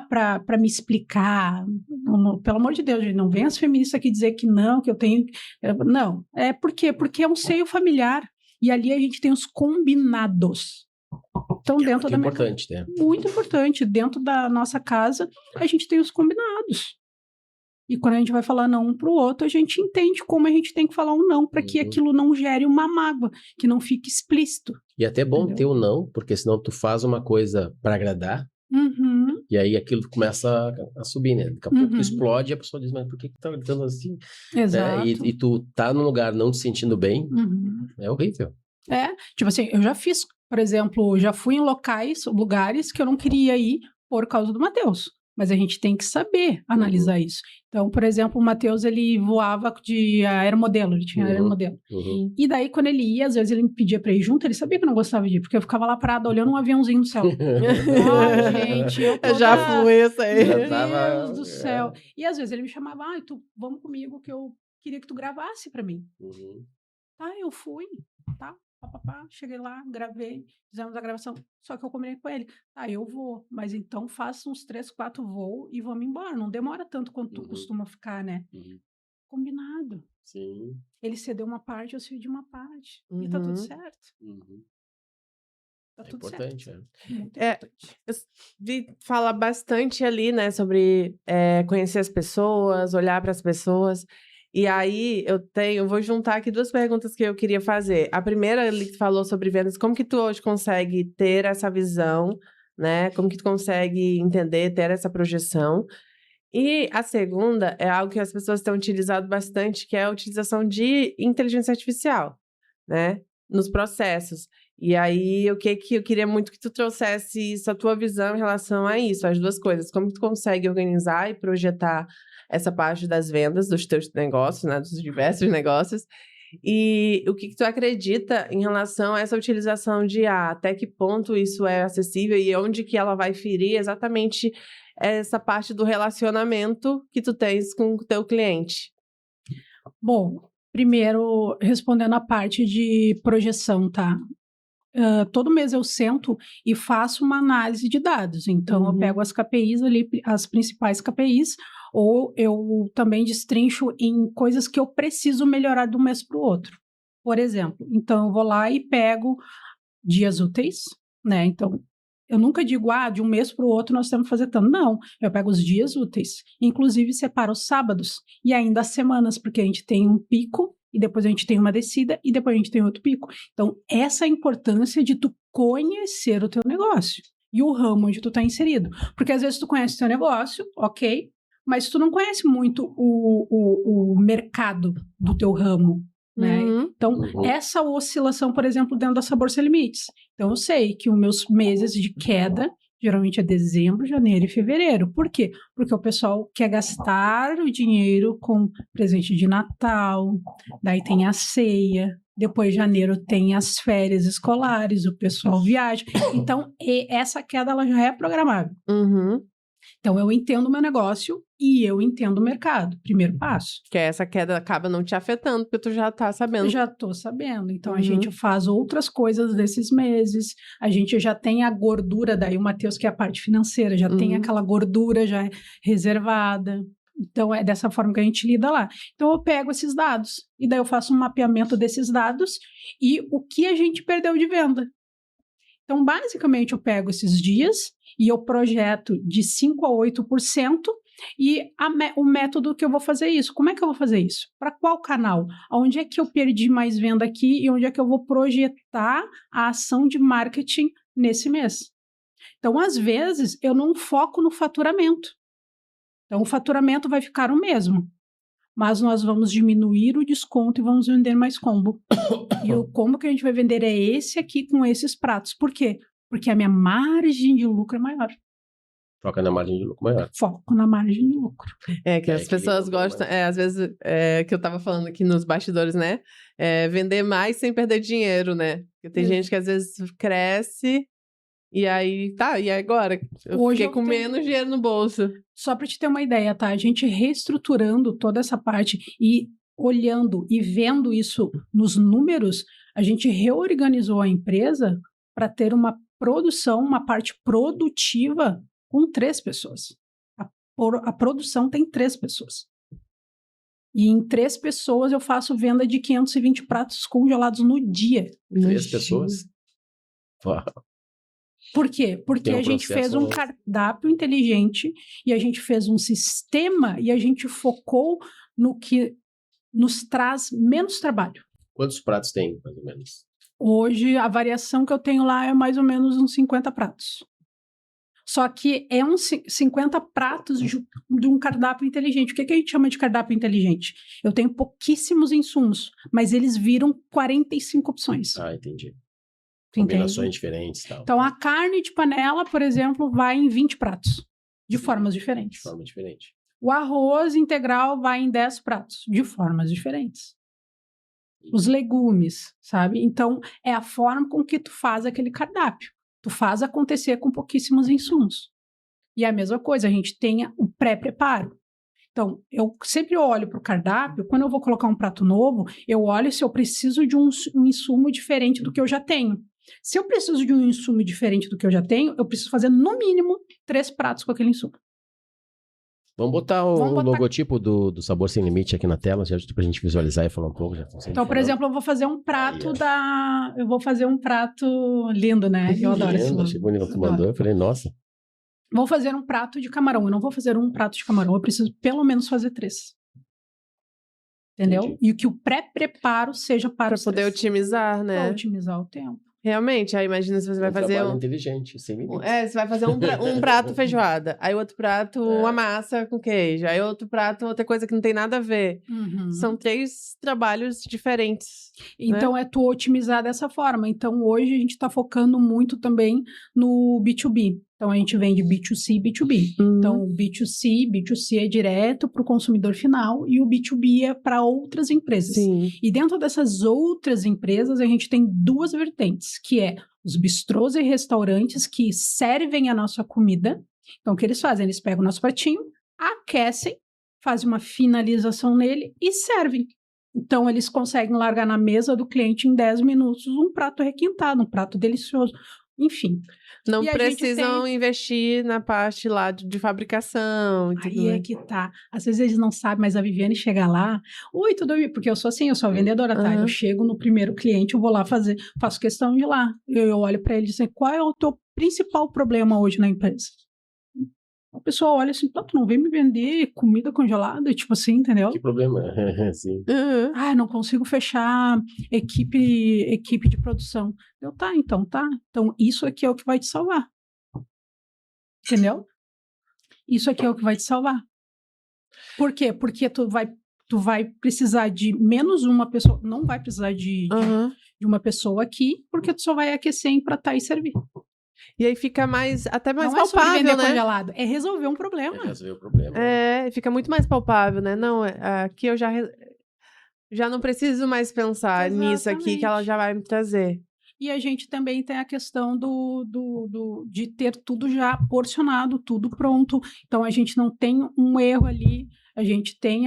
para me explicar. Não, pelo amor de Deus, gente, não vem as feministas aqui dizer que não, que eu tenho... Não, por quê? Porque é um seio familiar. E ali a gente tem os combinados. Então, dentro da importante, né? Muito importante. Dentro da nossa casa, a gente tem os combinados. E quando a gente vai falar não um para o outro, a gente entende como a gente tem que falar um não para que aquilo não gere uma mágoa, que não fique explícito. E até bom Entendeu? ter o não, porque senão tu faz uma coisa para agradar, Uhum. e aí aquilo começa a subir, né? Daqui a pouco tu explode e a pessoa diz, mas por que tá gritando assim? Exato. Né? E tu tá num lugar não te sentindo bem, é horrível. Tipo assim, eu já fiz, por exemplo, já fui em lugares que eu não queria ir por causa do Matheus. Mas a gente tem que saber analisar isso. Então, por exemplo, o Matheus, ele voava de aeromodelo, ele tinha aeromodelo. E daí, quando ele ia, às vezes ele me pedia pra ir junto, ele sabia que eu não gostava de ir, porque eu ficava lá parada, olhando um aviãozinho no céu. Gente, eu já fui isso aí. Meu Deus do céu. E às vezes ele me chamava, vamos comigo que eu queria que tu gravasse pra mim. Tá, eu fui, tá? Cheguei lá, gravei, fizemos a gravação, só que eu combinei com ele, eu vou, mas então faça uns 3, 4 voos e vamos embora, não demora tanto quanto tu costuma ficar, né? Combinado. Sim. Ele cedeu uma parte, eu cedi uma parte, e tá tudo certo. Tá tudo importante, certo. Muito importante. Eu vi falar bastante ali, né, sobre conhecer as pessoas, olhar para as pessoas. E aí, eu vou juntar aqui 2 perguntas que eu queria fazer. A primeira, ele falou sobre vendas. Como que tu hoje consegue ter essa visão, né? Como que tu consegue entender, ter essa projeção? E a segunda é algo que as pessoas têm utilizado bastante, que é a utilização de inteligência artificial, né? Nos processos. E aí, o que eu queria muito que tu trouxesse a tua visão em relação a isso, as 2 coisas. Como que tu consegue organizar e projetar essa parte das vendas dos teus negócios, né, dos diversos negócios, e o que tu acredita em relação a essa utilização de até que ponto isso é acessível e onde que ela vai ferir exatamente essa parte do relacionamento que tu tens com o teu cliente? Bom, primeiro, respondendo a parte de projeção, tá? Todo mês eu sento e faço uma análise de dados. Então, eu pego as KPIs ali, as principais KPIs, ou eu também destrincho em coisas que eu preciso melhorar de um mês para o outro. Por exemplo, então eu vou lá e pego dias úteis, né? Então, eu nunca digo, de um mês para o outro nós temos que fazer tanto. Não, eu pego os dias úteis, inclusive separo os sábados e ainda as semanas, porque a gente tem um pico e depois a gente tem uma descida e depois a gente tem outro pico. Então, essa é a importância de tu conhecer o teu negócio e o ramo onde tu está inserido. Porque às vezes tu conhece o teu negócio, ok, mas tu não conhece muito o mercado do teu ramo, né? Então, essa oscilação, por exemplo, dentro da Sabor Sem Limites. Então, eu sei que os meus meses de queda, Geralmente é dezembro, janeiro e fevereiro. Por quê? Porque o pessoal quer gastar o dinheiro com presente de Natal, daí tem a ceia, depois de janeiro tem as férias escolares, o pessoal viaja. Então, essa queda ela já é programável. Uhum. Então, eu entendo o meu negócio e eu entendo o mercado. Primeiro passo. Que essa queda acaba não te afetando, porque tu já tá sabendo. Eu já estou sabendo. Então, a Uhum. gente faz outras coisas desses meses. A gente já tem a gordura, daí o Matheus, que é a parte financeira, já tem aquela gordura já reservada. Então, é dessa forma que a gente lida lá. Então, eu pego esses dados e daí eu faço um mapeamento desses dados e o que a gente perdeu de venda. Então, basicamente, eu pego esses dias e eu projeto de 5% a 8% e o método que eu vou fazer isso. Como é que eu vou fazer isso? Para qual canal? Onde é que eu perdi mais venda aqui e onde é que eu vou projetar a ação de marketing nesse mês? Então, às vezes, eu não foco no faturamento. Então, o faturamento vai ficar o mesmo, mas nós vamos diminuir o desconto e vamos vender mais combo. E o combo que a gente vai vender é esse aqui com esses pratos. Por quê? Porque a minha margem de lucro é maior. Foca na margem de lucro maior. Foco na margem de lucro. É que as pessoas gostam, às vezes, que eu tava falando aqui nos bastidores, né? Vender mais sem perder dinheiro, né? Porque tem gente que às vezes cresce e aí, tá, e agora? Hoje fiquei com menos dinheiro no bolso. Só para te ter uma ideia, tá? A gente reestruturando toda essa parte e olhando e vendo isso nos números, a gente reorganizou a empresa para ter uma produção, uma parte produtiva com 3 pessoas. A produção tem 3 pessoas. E em 3 pessoas eu faço venda de 520 pratos congelados no dia. 3 pessoas? Uau. Por quê? Porque a gente fez um cardápio inteligente e a gente fez um sistema e a gente focou no que nos traz menos trabalho. Quantos pratos tem, mais ou menos? Hoje, a variação que eu tenho lá é mais ou menos uns 50 pratos. Só que é uns 50 pratos de um cardápio inteligente. O que a gente chama de cardápio inteligente? Eu tenho pouquíssimos insumos, mas eles viram 45 opções. Ah, entendi. Entende? Combinações diferentes e tal. Então, a carne de panela, por exemplo, vai em 20 pratos, de formas diferentes. De forma diferente. O arroz integral vai em 10 pratos, de formas diferentes. Os legumes, sabe? Então, é a forma com que tu faz aquele cardápio. Tu faz acontecer com pouquíssimos insumos. E a mesma coisa, a gente tem o pré-preparo. Então, eu sempre olho para o cardápio, quando eu vou colocar um prato novo, eu olho se eu preciso de um insumo diferente do que eu já tenho. Se eu preciso de um insumo diferente do que eu já tenho, eu preciso fazer, no mínimo, 3 pratos com aquele insumo. Vamos botar o logotipo do Sabor Sem Limite aqui na tela, já pra gente visualizar e falar um pouco. Então, por exemplo, eu vou fazer um prato Eu vou fazer um prato lindo, né? Eu adoro esse logo. Achei bonito que tu mandou. Eu falei, nossa. Vou fazer um prato de camarão. Eu não vou fazer um prato de camarão. Eu preciso pelo menos fazer 3. Entendeu? Entendi. E que o pré-preparo seja para os poder 3. otimizar, né? Para otimizar o tempo. Realmente, aí imagina se você vai fazer inteligente, sem limites. você vai fazer um prato feijoada, aí outro prato uma massa com queijo, aí outro prato outra coisa que não tem nada a ver. Uhum. São 3 trabalhos diferentes. Então, é tu otimizar dessa forma. Então, hoje a gente está focando muito também no B2B. Então, a gente vende B2C e B2B. Então, o B2C é direto para o consumidor final e o B2B é para outras empresas. Sim. E dentro dessas outras empresas, a gente tem 2 vertentes, que é os bistrôs e restaurantes que servem a nossa comida. Então, o que eles fazem? Eles pegam o nosso pratinho, aquecem, fazem uma finalização nele e servem. Então, eles conseguem largar na mesa do cliente em 10 minutos um prato requintado, um prato delicioso. Enfim. Não precisam investir na parte lá de fabricação. Aí é que tá. Às vezes eles não sabem, mas a Viviane chega lá. Oi, tudo bem? Porque eu sou assim, eu sou a vendedora, tá? Eu chego no primeiro cliente, eu vou lá faço questão de ir lá. Eu olho para ele e digo, qual é o teu principal problema hoje na empresa? A pessoa olha assim, tu não vem me vender comida congelada, tipo assim, entendeu? Que problema? Sim. Não consigo fechar equipe de produção. Então, isso aqui é o que vai te salvar. Entendeu? Isso aqui é o que vai te salvar. Por quê? Porque tu vai precisar de menos uma pessoa, não vai precisar de uma pessoa aqui, porque tu só vai aquecer, empratar e servir. E aí fica até mais Não é sobre palpável, vender né? congelado, é resolver um problema. Resolver o problema. Fica muito mais palpável, né? Não, aqui eu já não preciso mais pensar nisso aqui que ela já vai me trazer. E a gente também tem a questão de ter tudo já porcionado, tudo pronto. Então, a gente não tem um erro ali, a gente tem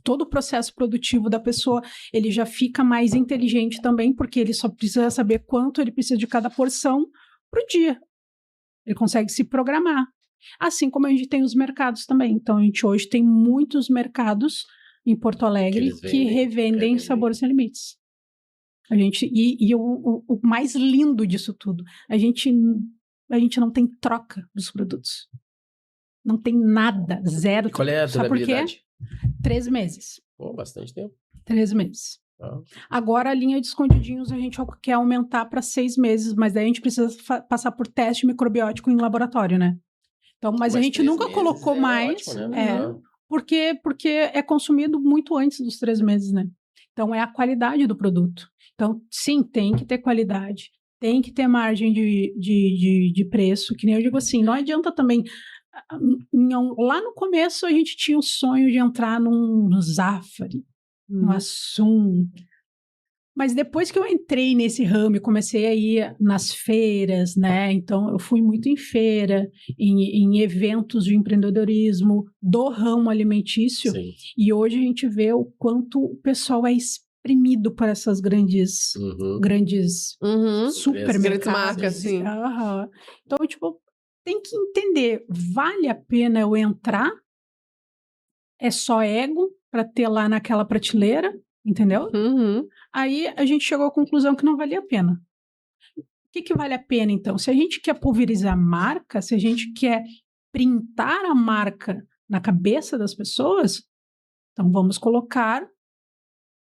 todo o processo produtivo da pessoa, ele já fica mais inteligente também, porque ele só precisa saber quanto ele precisa de cada porção para o dia. Ele consegue se programar. Assim como a gente tem os mercados também. Então, a gente hoje tem muitos mercados em Porto Alegre que revendem Sabor Sem Limites. O mais lindo disso tudo, a gente não tem troca dos produtos. Não tem nada, zero. Qual é a durabilidade? Sabe por quê? 3 meses. Bastante tempo. 3 meses. Agora, a linha de escondidinhos, a gente quer aumentar para 6 meses, mas daí a gente precisa passar por teste microbiótico em laboratório, né? Então, mas a gente nunca colocou mais, ótimo, né? Porque é consumido muito antes dos 3 meses, né? Então, é a qualidade do produto. Então, sim, tem que ter qualidade, tem que ter margem de preço, que nem eu digo assim, não adianta também... Lá no começo, a gente tinha o sonho de entrar no Zafari, no Assum. Mas depois que eu entrei nesse ramo e comecei a ir nas feiras, né? Então, eu fui muito em feira, em eventos de empreendedorismo do ramo alimentício. Sim. E hoje a gente vê o quanto o pessoal é exprimido por essas grandes supermercados. Grandes marcas, sim. Então, tipo, tem que entender, vale a pena eu entrar? É só ego para ter lá naquela prateleira? Entendeu? Aí a gente chegou à conclusão que não valia a pena. O que vale a pena, então? Se a gente quer pulverizar a marca, se a gente quer printar a marca na cabeça das pessoas, então vamos colocar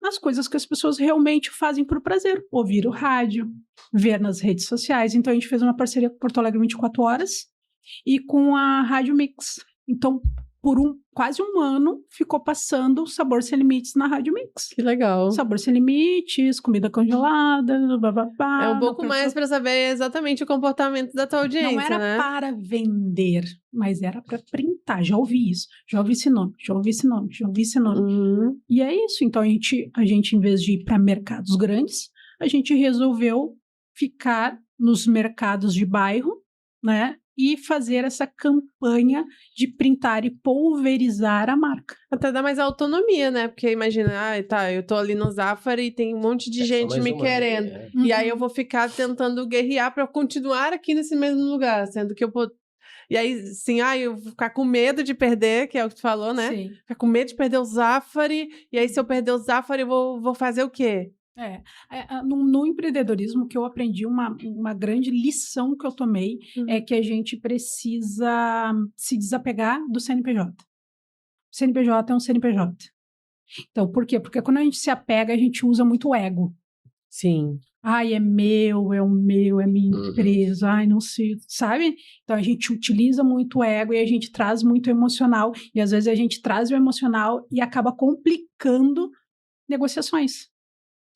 nas coisas que as pessoas realmente fazem por prazer. Ouvir o rádio, ver nas redes sociais. Então a gente fez uma parceria com Porto Alegre 24 Horas e com a Rádio Mix. Então, por quase um ano, ficou passando Sabor Sem Limites na Rádio Mix. Que legal. Sabor Sem Limites, comida congelada, bababá. É um pouco mais para saber exatamente o comportamento da tua audiência, não era né? para vender, mas era para printar. Já ouvi isso, já ouvi esse nome, já ouvi esse nome, já ouvi esse nome. E é isso. Então, a gente, em vez de ir para mercados grandes, a gente resolveu ficar nos mercados de bairro, né? E fazer essa campanha de printar e pulverizar a marca. Até dá mais autonomia, né? Porque imagina, eu tô ali no Zafari e tem um monte de gente me querendo. E aí eu vou ficar tentando guerrear para continuar aqui nesse mesmo lugar, sendo que eu vou... E aí, sim, eu vou ficar com medo de perder, que é o que tu falou, né? Sim. Ficar com medo de perder o Zafari, e aí se eu perder o Zafari, eu vou fazer o quê? No empreendedorismo, que eu aprendi, uma grande lição que eu tomei é que a gente precisa se desapegar do CNPJ. O CNPJ é um CNPJ. Então, por quê? Porque quando a gente se apega, a gente usa muito o ego. Sim. É meu, é minha empresa, não sei, sabe? Então, a gente utiliza muito o ego e a gente traz muito o emocional. E, às vezes, a gente traz o emocional e acaba complicando negociações.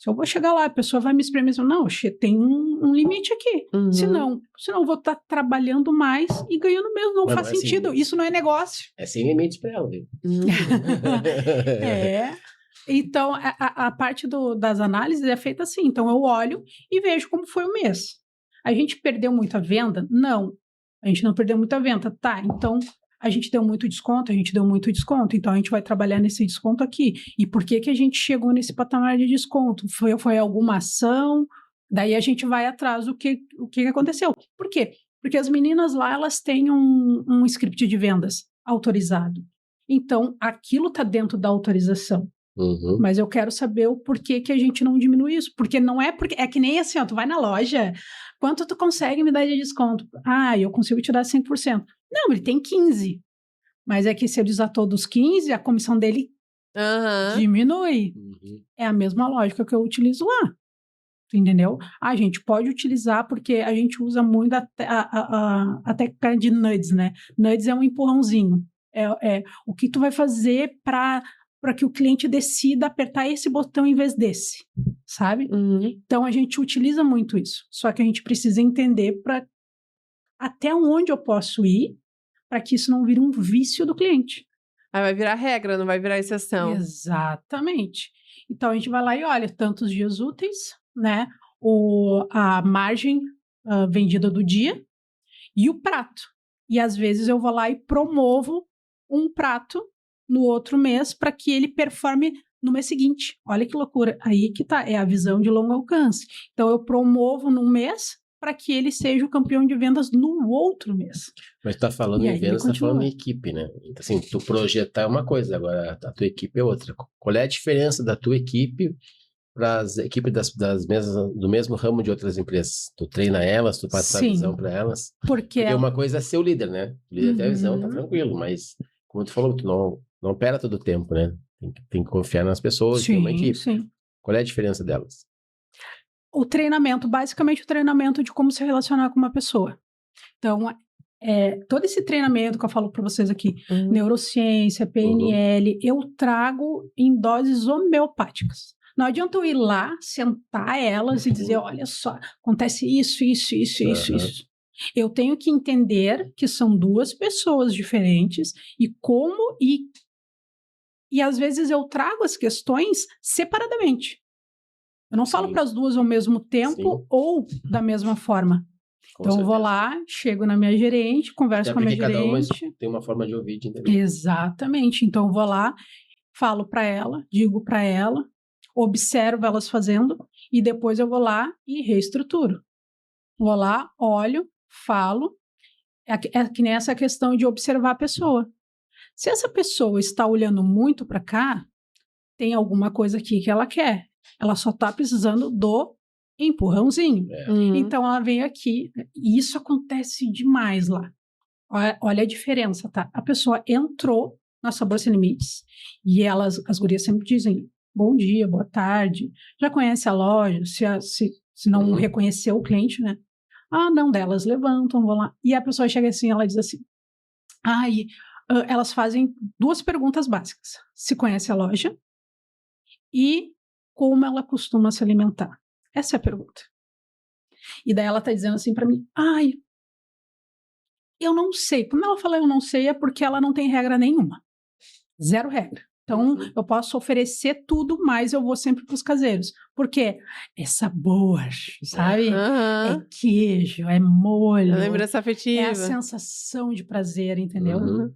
Se eu vou chegar lá, a pessoa vai me espremer, não, tem um limite aqui. Senão eu vou estar trabalhando mais e ganhando mesmo. Não faz sentido. Isso não é negócio. É sem limites para ela, viu? Então, a parte das análises é feita assim. Então, eu olho e vejo como foi o mês. A gente perdeu muita venda? Não. A gente não perdeu muita venda. Tá, então... A gente deu muito desconto, então a gente vai trabalhar nesse desconto aqui. E por que a gente chegou nesse patamar de desconto? Foi alguma ação? Daí a gente vai atrás do que aconteceu. Por quê? Porque as meninas lá, elas têm um script de vendas autorizado. Então, aquilo está dentro da autorização. Mas eu quero saber o porquê que a gente não diminui isso. Porque não é porque... É que nem assim, tu vai na loja, quanto tu consegue me dar de desconto? Eu consigo te dar 100%. Não, ele tem 15%. Mas é que se eu usar todos os 15%, a comissão dele diminui. É a mesma lógica que eu utilizo lá. Tu entendeu? A gente pode utilizar porque a gente usa muito a técnica de nudges, né? Nudges é um empurrãozinho. É o que tu vai fazer para que o cliente decida apertar esse botão em vez desse. sabe? Uhum. Então, a gente utiliza muito isso. Só que a gente precisa entender até onde eu posso ir para que isso não vire um vício do cliente. Aí vai virar regra, não vai virar exceção. Exatamente. Então, a gente vai lá e olha tantos dias úteis, né? A margem vendida do dia e o prato. E às vezes eu vou lá e promovo um prato no outro mês para que ele performe no mês seguinte. Olha que loucura. Aí que tá, é a visão de longo alcance. Então eu promovo num mês para que ele seja o campeão de vendas no outro mês. Mas tu tá falando E em aí ele vendas, tá falando continua. em equipe, né? Então, assim, tu projetar é uma coisa, agora a tua equipe é outra. Qual é a diferença da tua equipe para as equipes do mesmo ramo de outras empresas? Tu treina elas, tu passa a Sim. visão para elas? Porque Porque uma coisa é ser o líder, né? O líder tem a visão, tá Uhum. tranquilo, mas como tu falou, tu não opera todo o tempo, né? Tem que confiar nas pessoas, tem uma equipe. sim. Qual é a diferença delas? O treinamento, basicamente o treinamento de como se relacionar com uma pessoa. Então, todo esse treinamento que eu falo para vocês aqui, Uhum. neurociência, PNL, eu trago em doses homeopáticas. Não adianta eu ir lá, sentar elas e dizer, olha só, acontece isso. Aham. Eu tenho que entender que são duas pessoas diferentes e às vezes eu trago as questões separadamente. Eu não falo Sim. para as duas ao mesmo tempo Sim. ou da mesma forma. Com Então eu vou certeza. lá, chego na minha gerente, converso Até com a minha porque cada uma gerente. tem uma forma de ouvir, de entender. Exatamente. Então eu vou lá, falo para ela, digo para ela, observo elas fazendo e depois eu vou lá e reestruturo. Vou lá, olho, falo. É que nem essa questão de observar a pessoa. Se essa pessoa está olhando muito para cá, tem alguma coisa aqui que ela quer. Ela só está precisando do empurrãozinho. Uhum. Então ela vem aqui, e isso acontece demais lá. Olha a diferença, tá? A pessoa entrou na Sabor Sem Limites e as gurias sempre dizem bom dia, boa tarde, já conhece a loja, se não reconheceu o cliente, né? Ah, não, delas levantam, vão lá. E a pessoa chega assim, ela diz assim, elas fazem duas perguntas básicas. Se conhece a loja e como ela costuma se alimentar. Essa é a pergunta. E daí ela tá dizendo assim para mim, eu não sei. Quando ela fala eu não sei, é porque ela não tem regra nenhuma. Zero regra. Então, eu posso oferecer tudo, mas eu vou sempre para os caseiros. Porque é sabor, sabe? Aham. É queijo, é molho. É lembrança afetiva. É a sensação de prazer, entendeu? Uhum.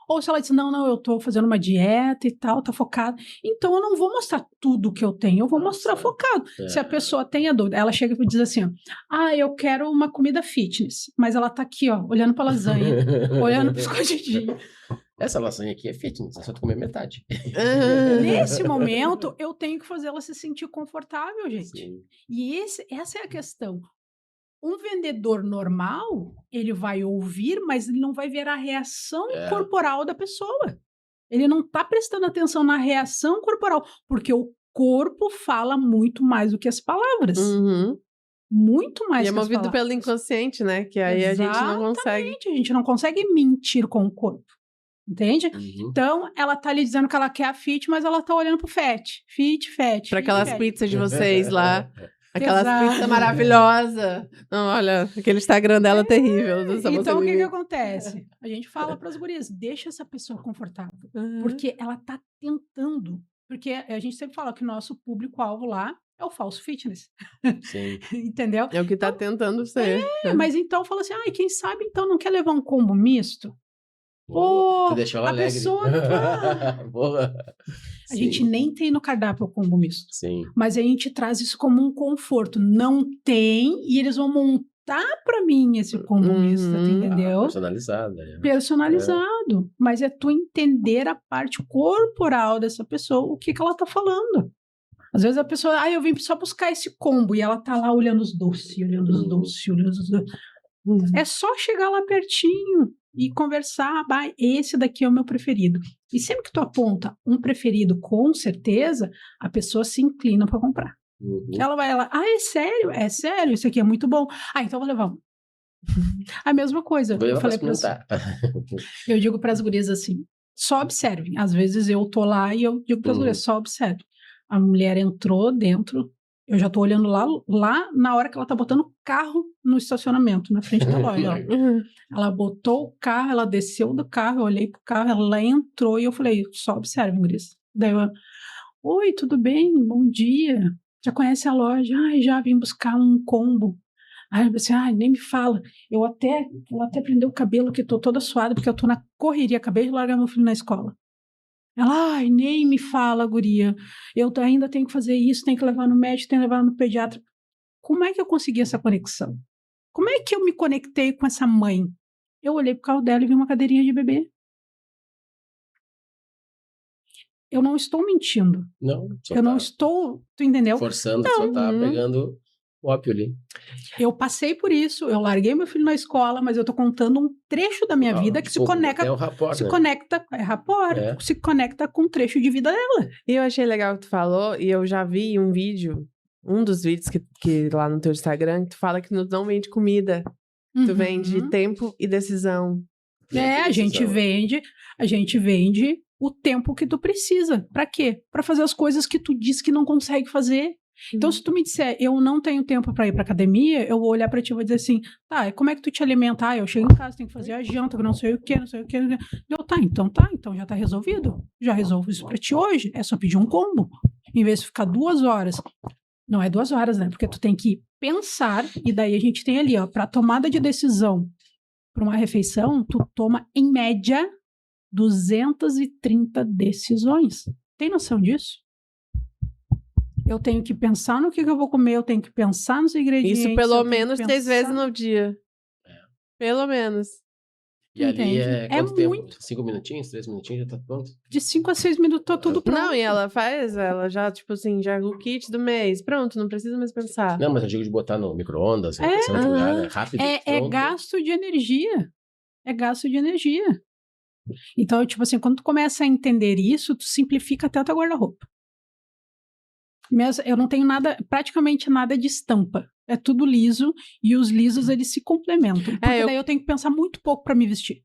Ou se ela diz, não, eu tô fazendo uma dieta e tal, tá focada. Então, eu não vou mostrar tudo que eu tenho, eu vou mostrar focado. Se a pessoa tem a dúvida, ela chega e diz assim, eu quero uma comida fitness. Mas ela tá aqui, ó, olhando pra lasanha, olhando pro escondidinho. Essa lasanha aqui é fitness, é só tu comer metade. Nesse momento, eu tenho que fazer ela se sentir confortável, gente. Sim. E essa é a questão. Um vendedor normal, ele vai ouvir, mas ele não vai ver a reação corporal da pessoa. Ele não está prestando atenção na reação corporal, porque o corpo fala muito mais do que as palavras. Uhum. Muito mais E é que as movido palavras. pelo inconsciente, né? Que aí a gente não consegue. Exatamente, a gente não consegue mentir com o corpo. Entende? Uhum. Então, ela tá ali dizendo que ela quer a fit, mas ela tá olhando pro fat. Fit. Para aquelas fit. pizzas de vocês lá. Aquelas Exato. pizzas maravilhosas. Não, olha, aquele Instagram dela é terrível. Do Sabor Então, o Sem que Limites. acontece? A gente fala para as gurias, deixa essa pessoa confortável. Uhum. Porque ela tá tentando. Porque a gente sempre fala que o nosso público-alvo lá é o falso fitness. Sim. Entendeu? É o que tá tentando ser. Mas então fala assim, quem sabe então não quer levar um combo misto? Tu deixou ela a alegre. pessoa Boa. A gente nem tem no cardápio o combo misto. Sim. Mas a gente traz isso como um conforto. Não tem, e eles vão montar para mim esse combo misto, entendeu? Personalizado. Personalizado. Mas é tu entender a parte corporal dessa pessoa, o que ela tá falando. Às vezes a pessoa, eu vim só buscar esse combo, e ela tá lá olhando os doces, olhando os doces. É só chegar lá pertinho e conversar, esse daqui é o meu preferido. E sempre que tu aponta um preferido, com certeza, a pessoa se inclina para comprar. Uhum. Ela vai lá, é sério? É sério, isso aqui é muito bom. Então vou levar um. A mesma coisa. Vou levar eu digo para as gurias assim, só observem. Às vezes eu tô lá e eu digo para as gurias, só observe. A mulher entrou dentro, eu já tô olhando lá na hora que ela tá botando o carro no estacionamento, na frente da loja. Ó. Ela botou o carro, ela desceu do carro, eu olhei pro carro, ela entrou e eu falei, só observe, Gris. Daí eu, oi, tudo bem? Bom dia. Já conhece a loja? Ai, já vim buscar um combo. Aí eu pensei, ai, nem me fala. Eu até prender o cabelo, que tô toda suada, porque eu tô na correria, acabei de largar meu filho na escola. Ela, ai, nem me fala, guria. Eu ainda tenho que fazer isso, tenho que levar no médico, tenho que levar no pediatra. Como é que eu consegui essa conexão? Como é que eu me conectei com essa mãe? Eu olhei pro carro dela e vi uma cadeirinha de bebê. Eu não estou mentindo. Não, só Eu tá não estou, tu entendeu? forçando, só tá pegando o ópio ali. Eu passei por isso, eu larguei meu filho na escola, mas eu tô contando um trecho da minha vida que se conecta, É o rapport, né? se conecta com um trecho de vida dela. E eu achei legal o que tu falou, e eu já vi um vídeo, um dos vídeos que lá no teu Instagram, que tu fala que não vende comida, tu vende tempo e decisão. A gente vende o tempo que tu precisa. Pra quê? Pra fazer as coisas que tu diz que não consegue fazer. Então, se tu me disser, eu não tenho tempo pra ir pra academia, eu vou olhar pra ti e vou dizer assim, tá, como é que tu te alimenta? Ah, eu chego em casa, tenho que fazer a janta, não sei o quê. Eu, então já tá resolvido. Já resolvo isso pra ti hoje. É só pedir um combo. Em vez de ficar 2 horas. Não é 2 horas, né? Porque tu tem que pensar, e daí a gente tem ali, ó, pra tomada de decisão pra uma refeição, tu toma, em média, 230 decisões. Tem noção disso? Eu tenho que pensar no que eu vou comer, eu tenho que pensar nos ingredientes. Isso pelo menos 3 vezes no dia. Pelo menos. E ali é quanto tempo? Muito. 5 minutinhos, 3 minutinhos, já tá pronto? De 5 a 6 minutos tá tudo pronto. Não, e ela já, tipo assim, já o kit do mês. Pronto, não precisa mais pensar. Não, mas eu digo de botar no micro-ondas, é rápido. É gasto de energia. É gasto de energia. Então, tipo assim, quando tu começa a entender isso, tu simplifica até o teu guarda-roupa. Eu não tenho praticamente nada de estampa. É tudo liso e os lisos eles se complementam. Porque daí eu tenho que pensar muito pouco para me vestir.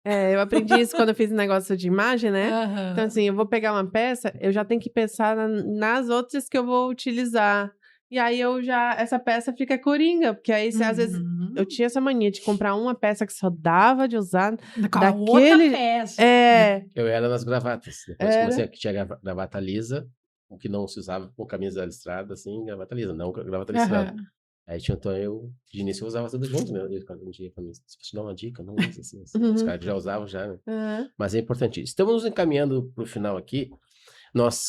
Eu aprendi isso quando eu fiz negócio de imagem, né? Então, assim, eu vou pegar uma peça, eu já tenho que pensar nas outras que eu vou utilizar. E aí essa peça fica coringa, porque aí às vezes eu tinha essa mania de comprar uma peça que só dava de usar outra peça. Eu era nas gravatas. Depois comecei que tinha gravata lisa, o que não se usava com camisa listrada, assim, gravata lisa, não gravata listrada. Aí então de início eu usava tudo junto, né? Eu ficava um dia pra mim, se fosse dar uma dica, não usa assim. Os caras já usavam já, né? Mas é importante. Estamos nos encaminhando pro final aqui.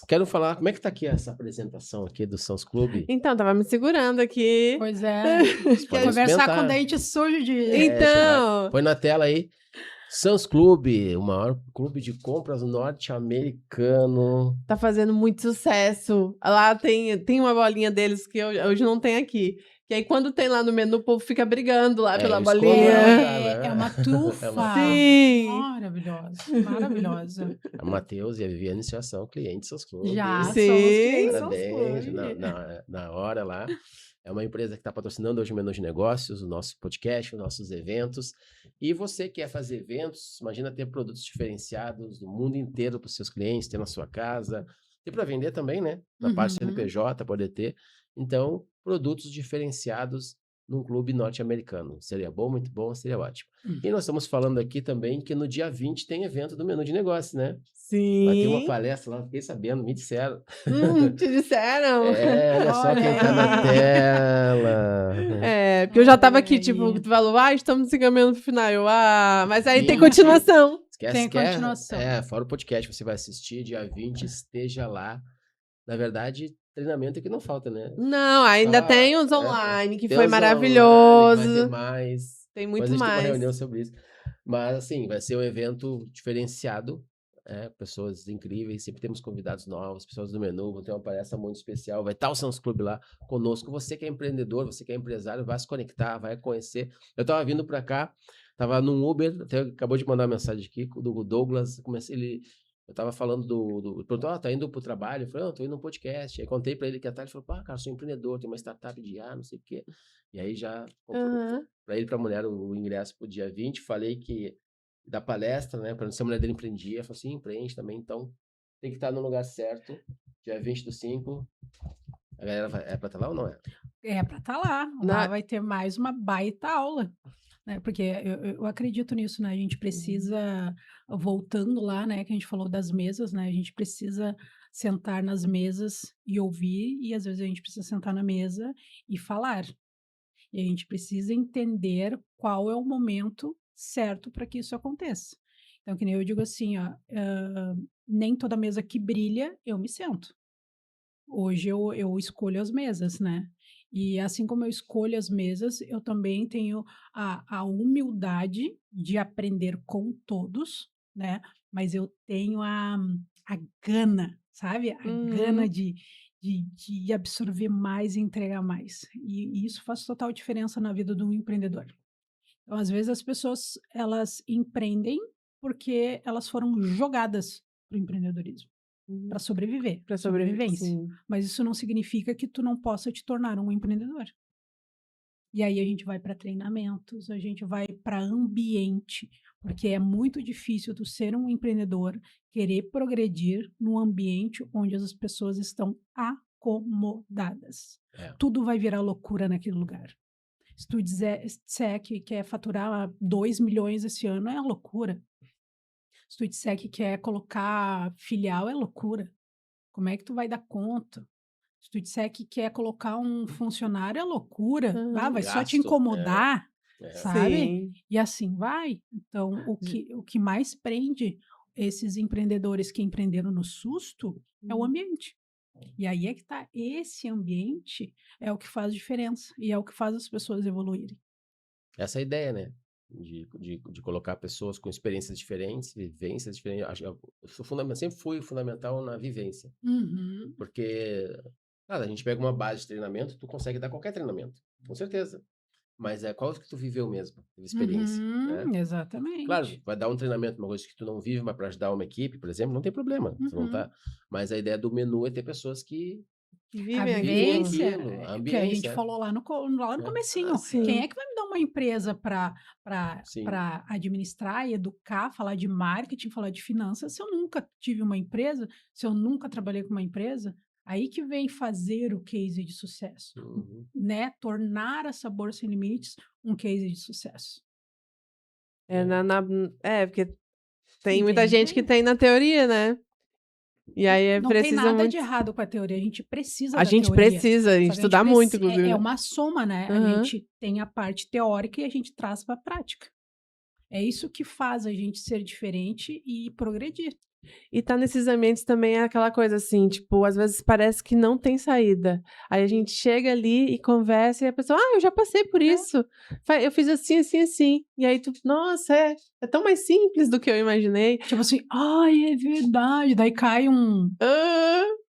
Quero falar, como é que tá aqui essa apresentação aqui do Sãos Clube? Então, tava me segurando aqui. Pois é. Conversar com dente sujo de... Então... Põe na tela aí. Sãos Clube, o maior clube de compras norte-americano. Tá fazendo muito sucesso. Lá tem uma bolinha deles que hoje não tem aqui. Que aí quando tem lá no menu, o povo fica brigando lá pela bolinha. É uma trufa. Sim. Maravilhosa. A Matheus e a Viviane já são clientes Sãos Clube. Já Sim. somos clientes Parabéns, Sãos Clube. na hora lá. É uma empresa que está patrocinando hoje o Menu de Negócios, o nosso podcast, os nossos eventos. E você quer fazer eventos, imagina ter produtos diferenciados do mundo inteiro para os seus clientes, ter na sua casa. E para vender também, né? Na parte CNPJ, pode ter. Então, produtos diferenciados num clube norte-americano. Seria bom, muito bom, seria ótimo. E nós estamos falando aqui também que no dia 20 tem evento do Menu de Negócios, né? Sim. Vai ter uma palestra lá, fiquei sabendo, me disseram. Te disseram? Olha só quem tá na tela. Porque eu já tava aqui, tipo, tu falou, estamos se encaminhando pro final. Mas aí tem continuação. Tem continuação. Fora o podcast, você vai assistir, dia 20, esteja lá. Na verdade, treinamento é que não falta, né? Não, ainda tem os online, que tem foi os maravilhoso. Online, vai ter mais. Tem muito mais. A gente mais. tem uma reunião sobre isso. Mas, assim, vai ser um evento diferenciado. Pessoas incríveis, sempre temos convidados novos, pessoas do menu, vão ter uma palestra muito especial, vai estar o Sãos Clube lá conosco. Você que é empreendedor, você que é empresário, vai se conectar, vai conhecer. Eu tava vindo para cá, tava num Uber, até acabou de mandar uma mensagem aqui do Douglas, eu tava falando perguntou, tá indo pro trabalho? Eu falei, tô indo num podcast. Aí contei para ele que a tarde, ele falou, cara, sou empreendedor, tenho uma startup de não sei o quê. E aí já para ele e pra mulher o ingresso pro dia 20, falei que da palestra, né, para se a mulher dele empreendia, falou assim, empreende também, então tem que estar no lugar certo dia 20/5, a galera é pra estar lá ou não é? É para estar lá. Lá vai ter mais uma baita aula, né? Porque eu acredito nisso, né? A gente precisa, voltando lá, né? Que a gente falou das mesas, né? A gente precisa sentar nas mesas e ouvir, e às vezes a gente precisa sentar na mesa e falar. E a gente precisa entender qual é o momento certo para que isso aconteça. Então, que nem eu digo assim, ó, nem toda mesa que brilha, eu me sento. Hoje eu escolho as mesas, né? E assim como eu escolho as mesas, eu também tenho a humildade de aprender com todos, né? Mas eu tenho a gana, sabe? A gana de absorver mais e entregar mais. E isso faz total diferença na vida do empreendedor. Então, às vezes, as pessoas, elas empreendem porque elas foram jogadas para o empreendedorismo, para sobreviver, Para sobreviver, sobrevivência. sim. Mas isso não significa que tu não possa te tornar um empreendedor. E aí a gente vai para treinamentos, a gente vai para ambiente, porque é muito difícil tu ser um empreendedor, querer progredir num ambiente onde as pessoas estão acomodadas. É. Tudo vai virar loucura naquele lugar. Se tu disser que quer faturar 2 milhões esse ano, é loucura. Se tu disser que quer colocar filial, é loucura. Como é que tu vai dar conta? Se tu disser que quer colocar um funcionário, é loucura. Vai só te Gasto, incomodar, sabe? Sim. E assim vai. Então, o que mais prende esses empreendedores que empreenderam no susto é o ambiente. E aí é que tá, esse ambiente é o que faz diferença e é o que faz as pessoas evoluírem. Essa é a ideia, né? De colocar pessoas com experiências diferentes, vivências diferentes. Eu sou sempre fui fundamental na vivência. Uhum. Porque, a gente pega uma base de treinamento, tu consegue dar qualquer treinamento, com certeza. Mas qual que tu viveu mesmo? Teve experiência, né? Exatamente. Claro, vai dar um treinamento, uma coisa que tu não vive, mas para ajudar uma equipe, por exemplo, não tem problema. Tu não tá... Mas a ideia do menu é ter pessoas que A Vivem vivência, aquilo, a que a ambiência, gente falou lá no comecinho. sim. Quem é que vai me dar uma empresa para Sim. administrar e educar, falar de marketing, falar de finanças, se eu nunca tive uma empresa, se eu nunca trabalhei com uma empresa? Aí que vem fazer o case de sucesso, né? Tornar a Sabor Sem Limites um case de sucesso. Porque tem muita gente que tem na teoria, né? E aí Não tem precisa nada muito... de errado com a teoria, a gente precisa A da gente teoria. precisa, a gente Só que estudar muito, inclusive. É uma soma, né? A Uhum. gente tem a parte teórica e a gente traz para a prática. É isso que faz a gente ser diferente e progredir. E tá nesses ambientes também é aquela coisa assim, tipo, às vezes parece que não tem saída. Aí a gente chega ali e conversa e a pessoa, eu já passei por isso. Eu fiz assim, assim, assim. E aí tu, nossa, é tão mais simples do que eu imaginei. Tipo assim, ai, é verdade. Daí cai um...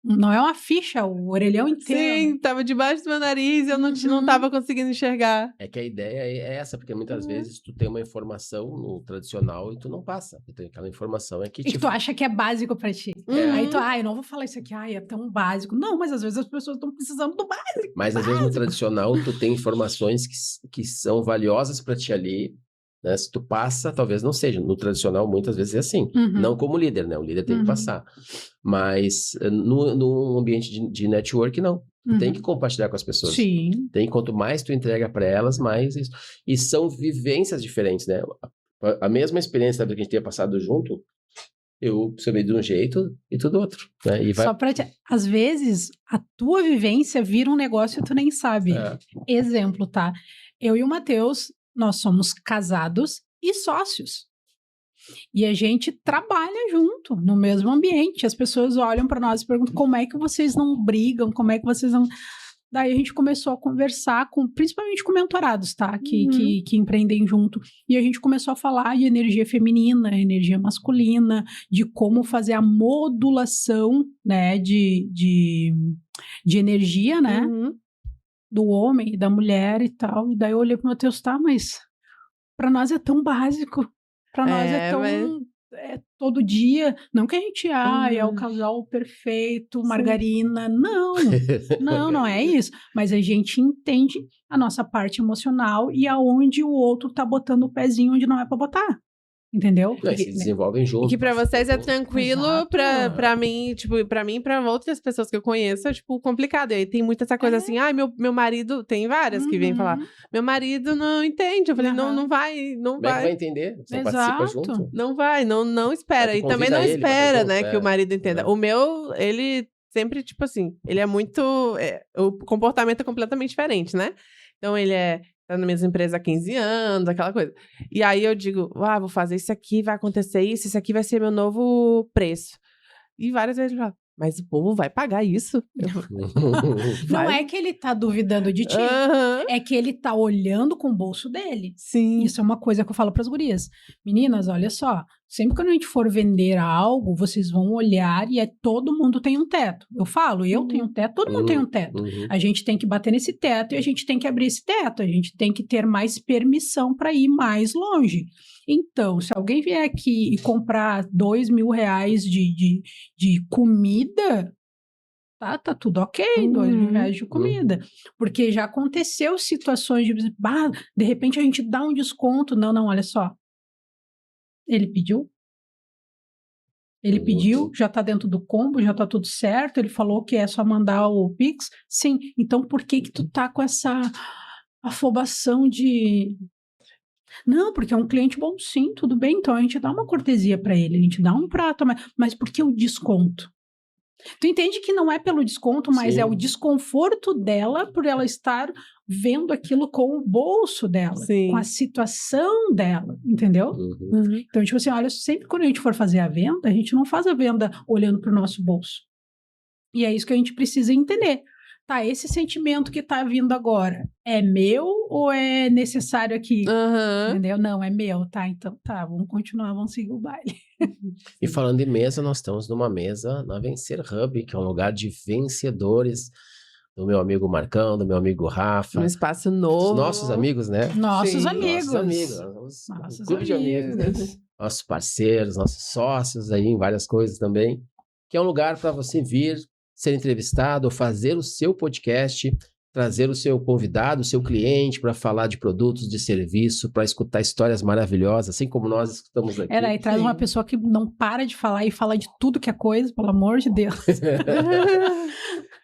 Não é uma ficha, o orelhão inteiro. Sim, tava debaixo do meu nariz e eu não tava conseguindo enxergar. É que a ideia é essa, porque muitas vezes tu tem uma informação no tradicional e tu não passa. Então, aquela informação é que E que tu acha que é básico pra ti. Aí tu, eu não vou falar isso aqui, é tão básico. Não, mas às vezes as pessoas estão precisando do básico. Mas às vezes no tradicional tu tem informações que são valiosas pra ti ali, né? Se tu passa, talvez não seja. No tradicional, muitas vezes é assim. Não como líder, né? O líder tem que passar. Mas no ambiente de network, não. Tu tem que compartilhar com as pessoas. Sim. Quanto mais tu entrega para elas, mais isso. E são vivências diferentes, né? A mesma experiência que a gente tenha passado junto, eu percebi de um jeito e tu do outro. Né? E vai... Só pra às vezes, a tua vivência vira um negócio e tu nem sabe. Exemplo, tá? Eu e o Matheus, nós somos casados e sócios. E a gente trabalha junto, no mesmo ambiente. As pessoas olham para nós e perguntam como é que vocês não brigam, como é que vocês não... Daí a gente começou a conversar, principalmente com mentorados, tá? Que empreendem junto. E a gente começou a falar de energia feminina, energia masculina, de como fazer a modulação, né, de energia, né? Do homem e da mulher e tal. E daí eu olhei pro Matheus, mas para nós é tão básico. Para nós é tão... É todo dia. Não que a gente é o casal perfeito, margarina. Não é isso. Mas a gente entende a nossa parte emocional e aonde o outro tá botando o pezinho onde não é para botar. entendeu? Não, e se desenvolvem juntos. E que pra vocês é juntos. tranquilo, Exato. pra mim, tipo, pra mim e pra outras pessoas que eu conheço, é, tipo, complicado. E aí tem muita essa coisa assim, meu marido, tem várias que vêm falar, meu marido não entende. Eu falei, não vai, não Como é que vai vai. entender? Você Exato. participa junto. Não vai, não espera. Aí tu E também convida não ele pra estar espera, junto, né, que o marido entenda. É. O meu, ele sempre, tipo assim, ele é muito... o comportamento é completamente diferente, né? Então ele tá na mesma empresa há 15 anos, aquela coisa. E aí eu digo, vou fazer isso aqui, vai acontecer isso aqui vai ser meu novo preço. E várias vezes ele fala, mas o povo vai pagar isso? Não é que ele tá duvidando de ti, Aham. é que ele tá olhando com o bolso dele. Sim. Isso é uma coisa que eu falo pras gurias. Meninas, olha só, sempre que a gente for vender algo, vocês vão olhar e todo mundo tem um teto. Eu falo, eu tenho um teto, todo mundo tem um teto. A gente tem que bater nesse teto e a gente tem que abrir esse teto. A gente tem que ter mais permissão para ir mais longe. Então, se alguém vier aqui e comprar R$2.000 de comida, tá tudo ok, R$2.000 de comida. Porque já aconteceu situações de repente a gente dá um desconto. Não, olha só. Ele pediu, já tá dentro do combo, já tá tudo certo, ele falou que é só mandar o Pix. Sim, então por que tu tá com essa afobação de... Não, porque é um cliente bom, sim, tudo bem, então a gente dá uma cortesia para ele, a gente dá um prato, mas por que o desconto? Tu entende que não é pelo desconto, mas Sim. é o desconforto dela por ela estar vendo aquilo com o bolso dela, Sim. com a situação dela, entendeu? Então, tipo assim, olha, sempre quando a gente for fazer a venda, a gente não faz a venda olhando para o nosso bolso. E é isso que a gente precisa entender. Tá, esse sentimento que tá vindo agora, é meu ou é necessário aqui? Entendeu? Não, é meu, tá? Então tá, vamos continuar, vamos seguir o baile. E falando em mesa, nós estamos numa mesa na Vencer Hub, que é um lugar de vencedores, do meu amigo Marcão, do meu amigo Rafa. Um espaço novo. Os nossos amigos, né? Nossos Sim. amigos. Nossos amigos. Nós somos Nossos um clube de amigos. Nossos parceiros, nossos sócios aí em várias coisas também. Que é um lugar para você vir, ser entrevistado, fazer o seu podcast, trazer o seu convidado, o seu cliente para falar de produtos, de serviço, para escutar histórias maravilhosas, assim como nós escutamos aqui. E traz uma pessoa que não para de falar e fala de tudo que é coisa, pelo amor de Deus.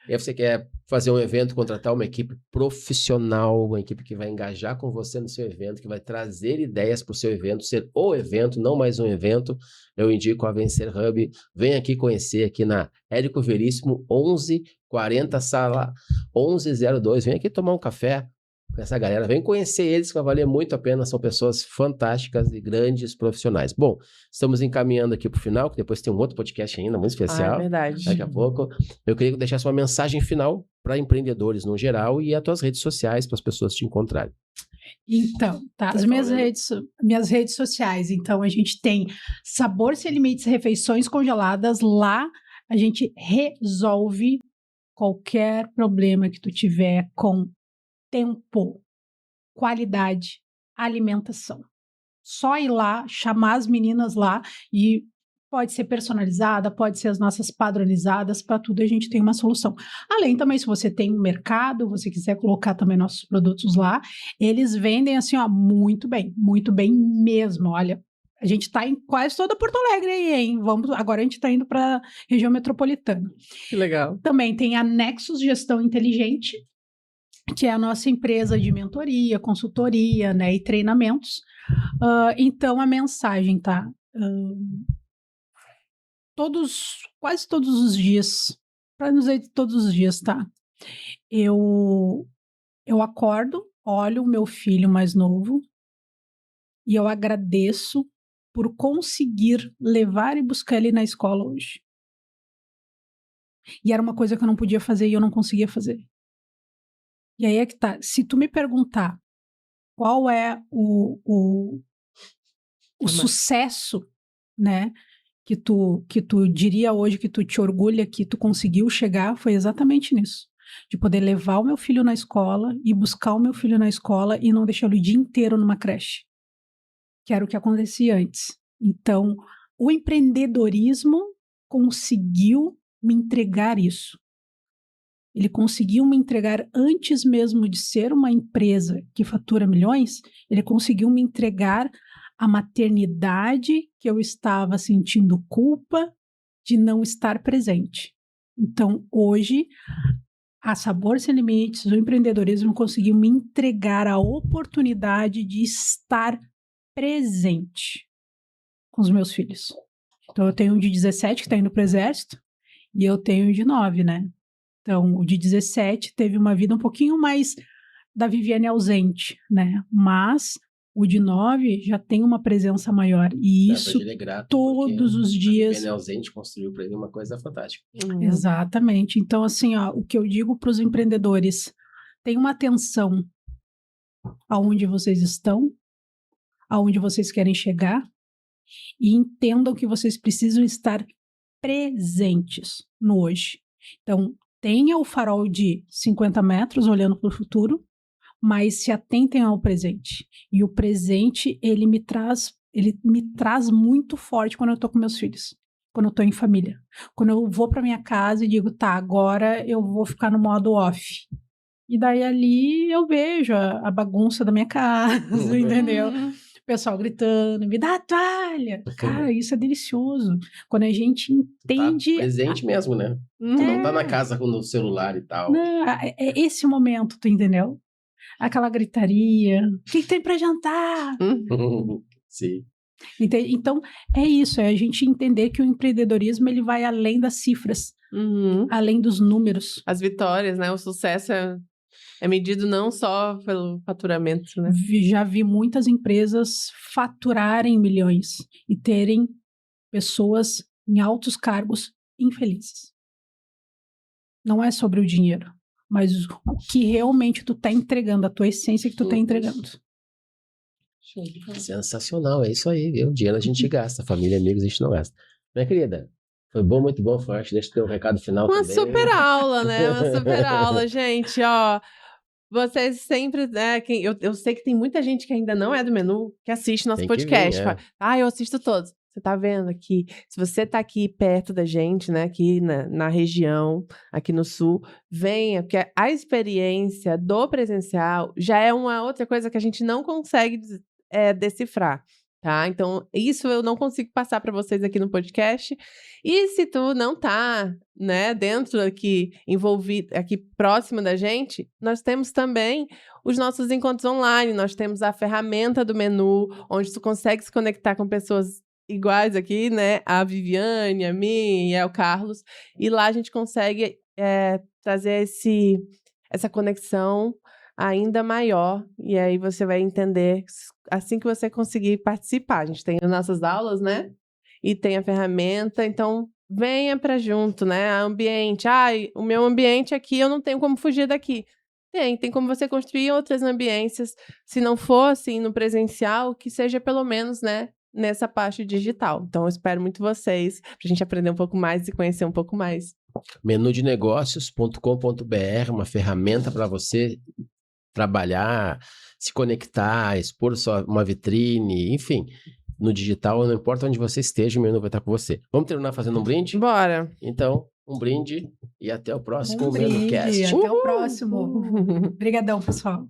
E aí você quer fazer um evento, contratar uma equipe profissional, uma equipe que vai engajar com você no seu evento, que vai trazer ideias para o seu evento, ser o evento, não mais um evento. Eu indico a Vencer Hub. Vem aqui conhecer aqui na Érico Veríssimo, 1140, sala 1102. Vem aqui tomar um café com essa galera. Vem conhecer eles, que vai valer muito a pena. São pessoas fantásticas e grandes profissionais. Bom, estamos encaminhando aqui para o final, que depois tem um outro podcast ainda muito especial. É verdade. Daqui a pouco. Eu queria que deixasse uma mensagem final para empreendedores no geral e as tuas redes sociais para as pessoas te encontrarem. Então, tá, as minhas redes sociais. Então, a gente tem Sabor Sem Limites Refeições Congeladas. Lá, a gente resolve qualquer problema que tu tiver com tempo, qualidade, alimentação. Só ir lá, chamar as meninas lá e pode ser personalizada, pode ser as nossas padronizadas, para tudo a gente tem uma solução. Além também, se você tem um mercado, você quiser colocar também nossos produtos lá, eles vendem assim, ó, muito bem mesmo, olha. A gente está em quase toda Porto Alegre aí, hein? Agora a gente está indo para a região metropolitana. Que legal. Também tem a Nexus Gestão Inteligente, que é a nossa empresa de mentoria, consultoria, né, e treinamentos. Então, a mensagem, tá? Quase todos os dias, para não dizer todos os dias, tá? Eu acordo, olho o meu filho mais novo e eu agradeço por conseguir levar e buscar ele na escola hoje. E era uma coisa que eu não podia fazer e eu não conseguia fazer. E aí é que tá. Se tu me perguntar qual é o sucesso, né, que tu diria hoje, que tu te orgulha que tu conseguiu chegar, foi exatamente nisso. De poder levar o meu filho na escola e buscar o meu filho na escola e não deixar ele o dia inteiro numa creche, que era o que acontecia antes. Então, o empreendedorismo conseguiu me entregar isso. Ele conseguiu me entregar, antes mesmo de ser uma empresa que fatura milhões, ele conseguiu me entregar a maternidade que eu estava sentindo culpa de não estar presente. Então, hoje, a Sabor Sem Limites, o empreendedorismo conseguiu me entregar a oportunidade de estar presente com os meus filhos. Então, eu tenho um de 17 que está indo para o exército e eu tenho um de 9, né? Então, o de 17 teve uma vida um pouquinho mais da Viviane ausente, né? Mas o de 9 já tem uma presença maior. E isso ele é grato todos os dias. A Viviane ausente construiu para ele uma coisa fantástica. Exatamente. Então, assim, ó, o que eu digo para os empreendedores, tenham uma atenção aonde vocês estão, aonde vocês querem chegar, e entendam que vocês precisam estar presentes no hoje. Então, tenha o farol de 50 metros olhando para o futuro, mas se atentem ao presente. E o presente, ele me traz muito forte quando eu estou com meus filhos, quando eu estou em família. Quando eu vou para minha casa e digo, tá, agora eu vou ficar no modo off. E daí ali eu vejo a bagunça da minha casa, entendeu? O pessoal gritando, me dá a toalha. Cara, isso é delicioso. Quando a gente entende... Tá presente mesmo, né? Não tá na casa com o celular e tal. Não, é esse o momento, tu entendeu? Aquela gritaria. O que tem pra jantar? Sim. Então, é isso. É a gente entender que o empreendedorismo ele vai além das cifras. Além dos números. As vitórias, né? O sucesso é medido não só pelo faturamento, né? Já vi muitas empresas faturarem milhões e terem pessoas em altos cargos infelizes. Não é sobre o dinheiro, mas o que realmente tu tá entregando, a tua essência que tu tá entregando. Sensacional, é isso aí, viu? Dinheiro a gente gasta, família, amigos a gente não gasta. Minha querida, foi bom, muito bom, Forte. Deixa eu ter um recado final Uma também. super aula, né? Uma super aula, gente, ó. Vocês sempre, né? Eu sei que tem muita gente que ainda não é do menu, que assiste nosso podcast. Vir, Fala, eu assisto todos. Você tá vendo aqui? Se você tá aqui perto da gente, né? Aqui na região, aqui no sul, venha, porque a experiência do presencial já é uma outra coisa que a gente não consegue decifrar. Tá? Então, isso eu não consigo passar para vocês aqui no podcast. E se tu não tá, né, dentro aqui, envolvido, aqui próximo da gente, nós temos também os nossos encontros online. Nós temos a ferramenta do menu, onde tu consegue se conectar com pessoas iguais aqui, né? A Viviane, a mim e o Carlos. E lá a gente consegue trazer essa conexão ainda maior, e aí você vai entender assim que você conseguir participar. A gente tem as nossas aulas, né? E tem a ferramenta, então venha para junto, né? Ambiente, o meu ambiente aqui, eu não tenho como fugir daqui. Tem como você construir outras ambiências, se não for assim no presencial, que seja pelo menos, né, nessa parte digital. Então eu espero muito vocês, pra gente aprender um pouco mais e conhecer um pouco mais. Menudinegócios.com.br, uma ferramenta para você trabalhar, se conectar, expor uma vitrine, enfim, no digital, não importa onde você esteja, o menu vai estar com você. Vamos terminar fazendo um brinde? Bora! Então, um brinde e até o próximo MenuCast. MenuCast. Até o próximo. Obrigadão, pessoal.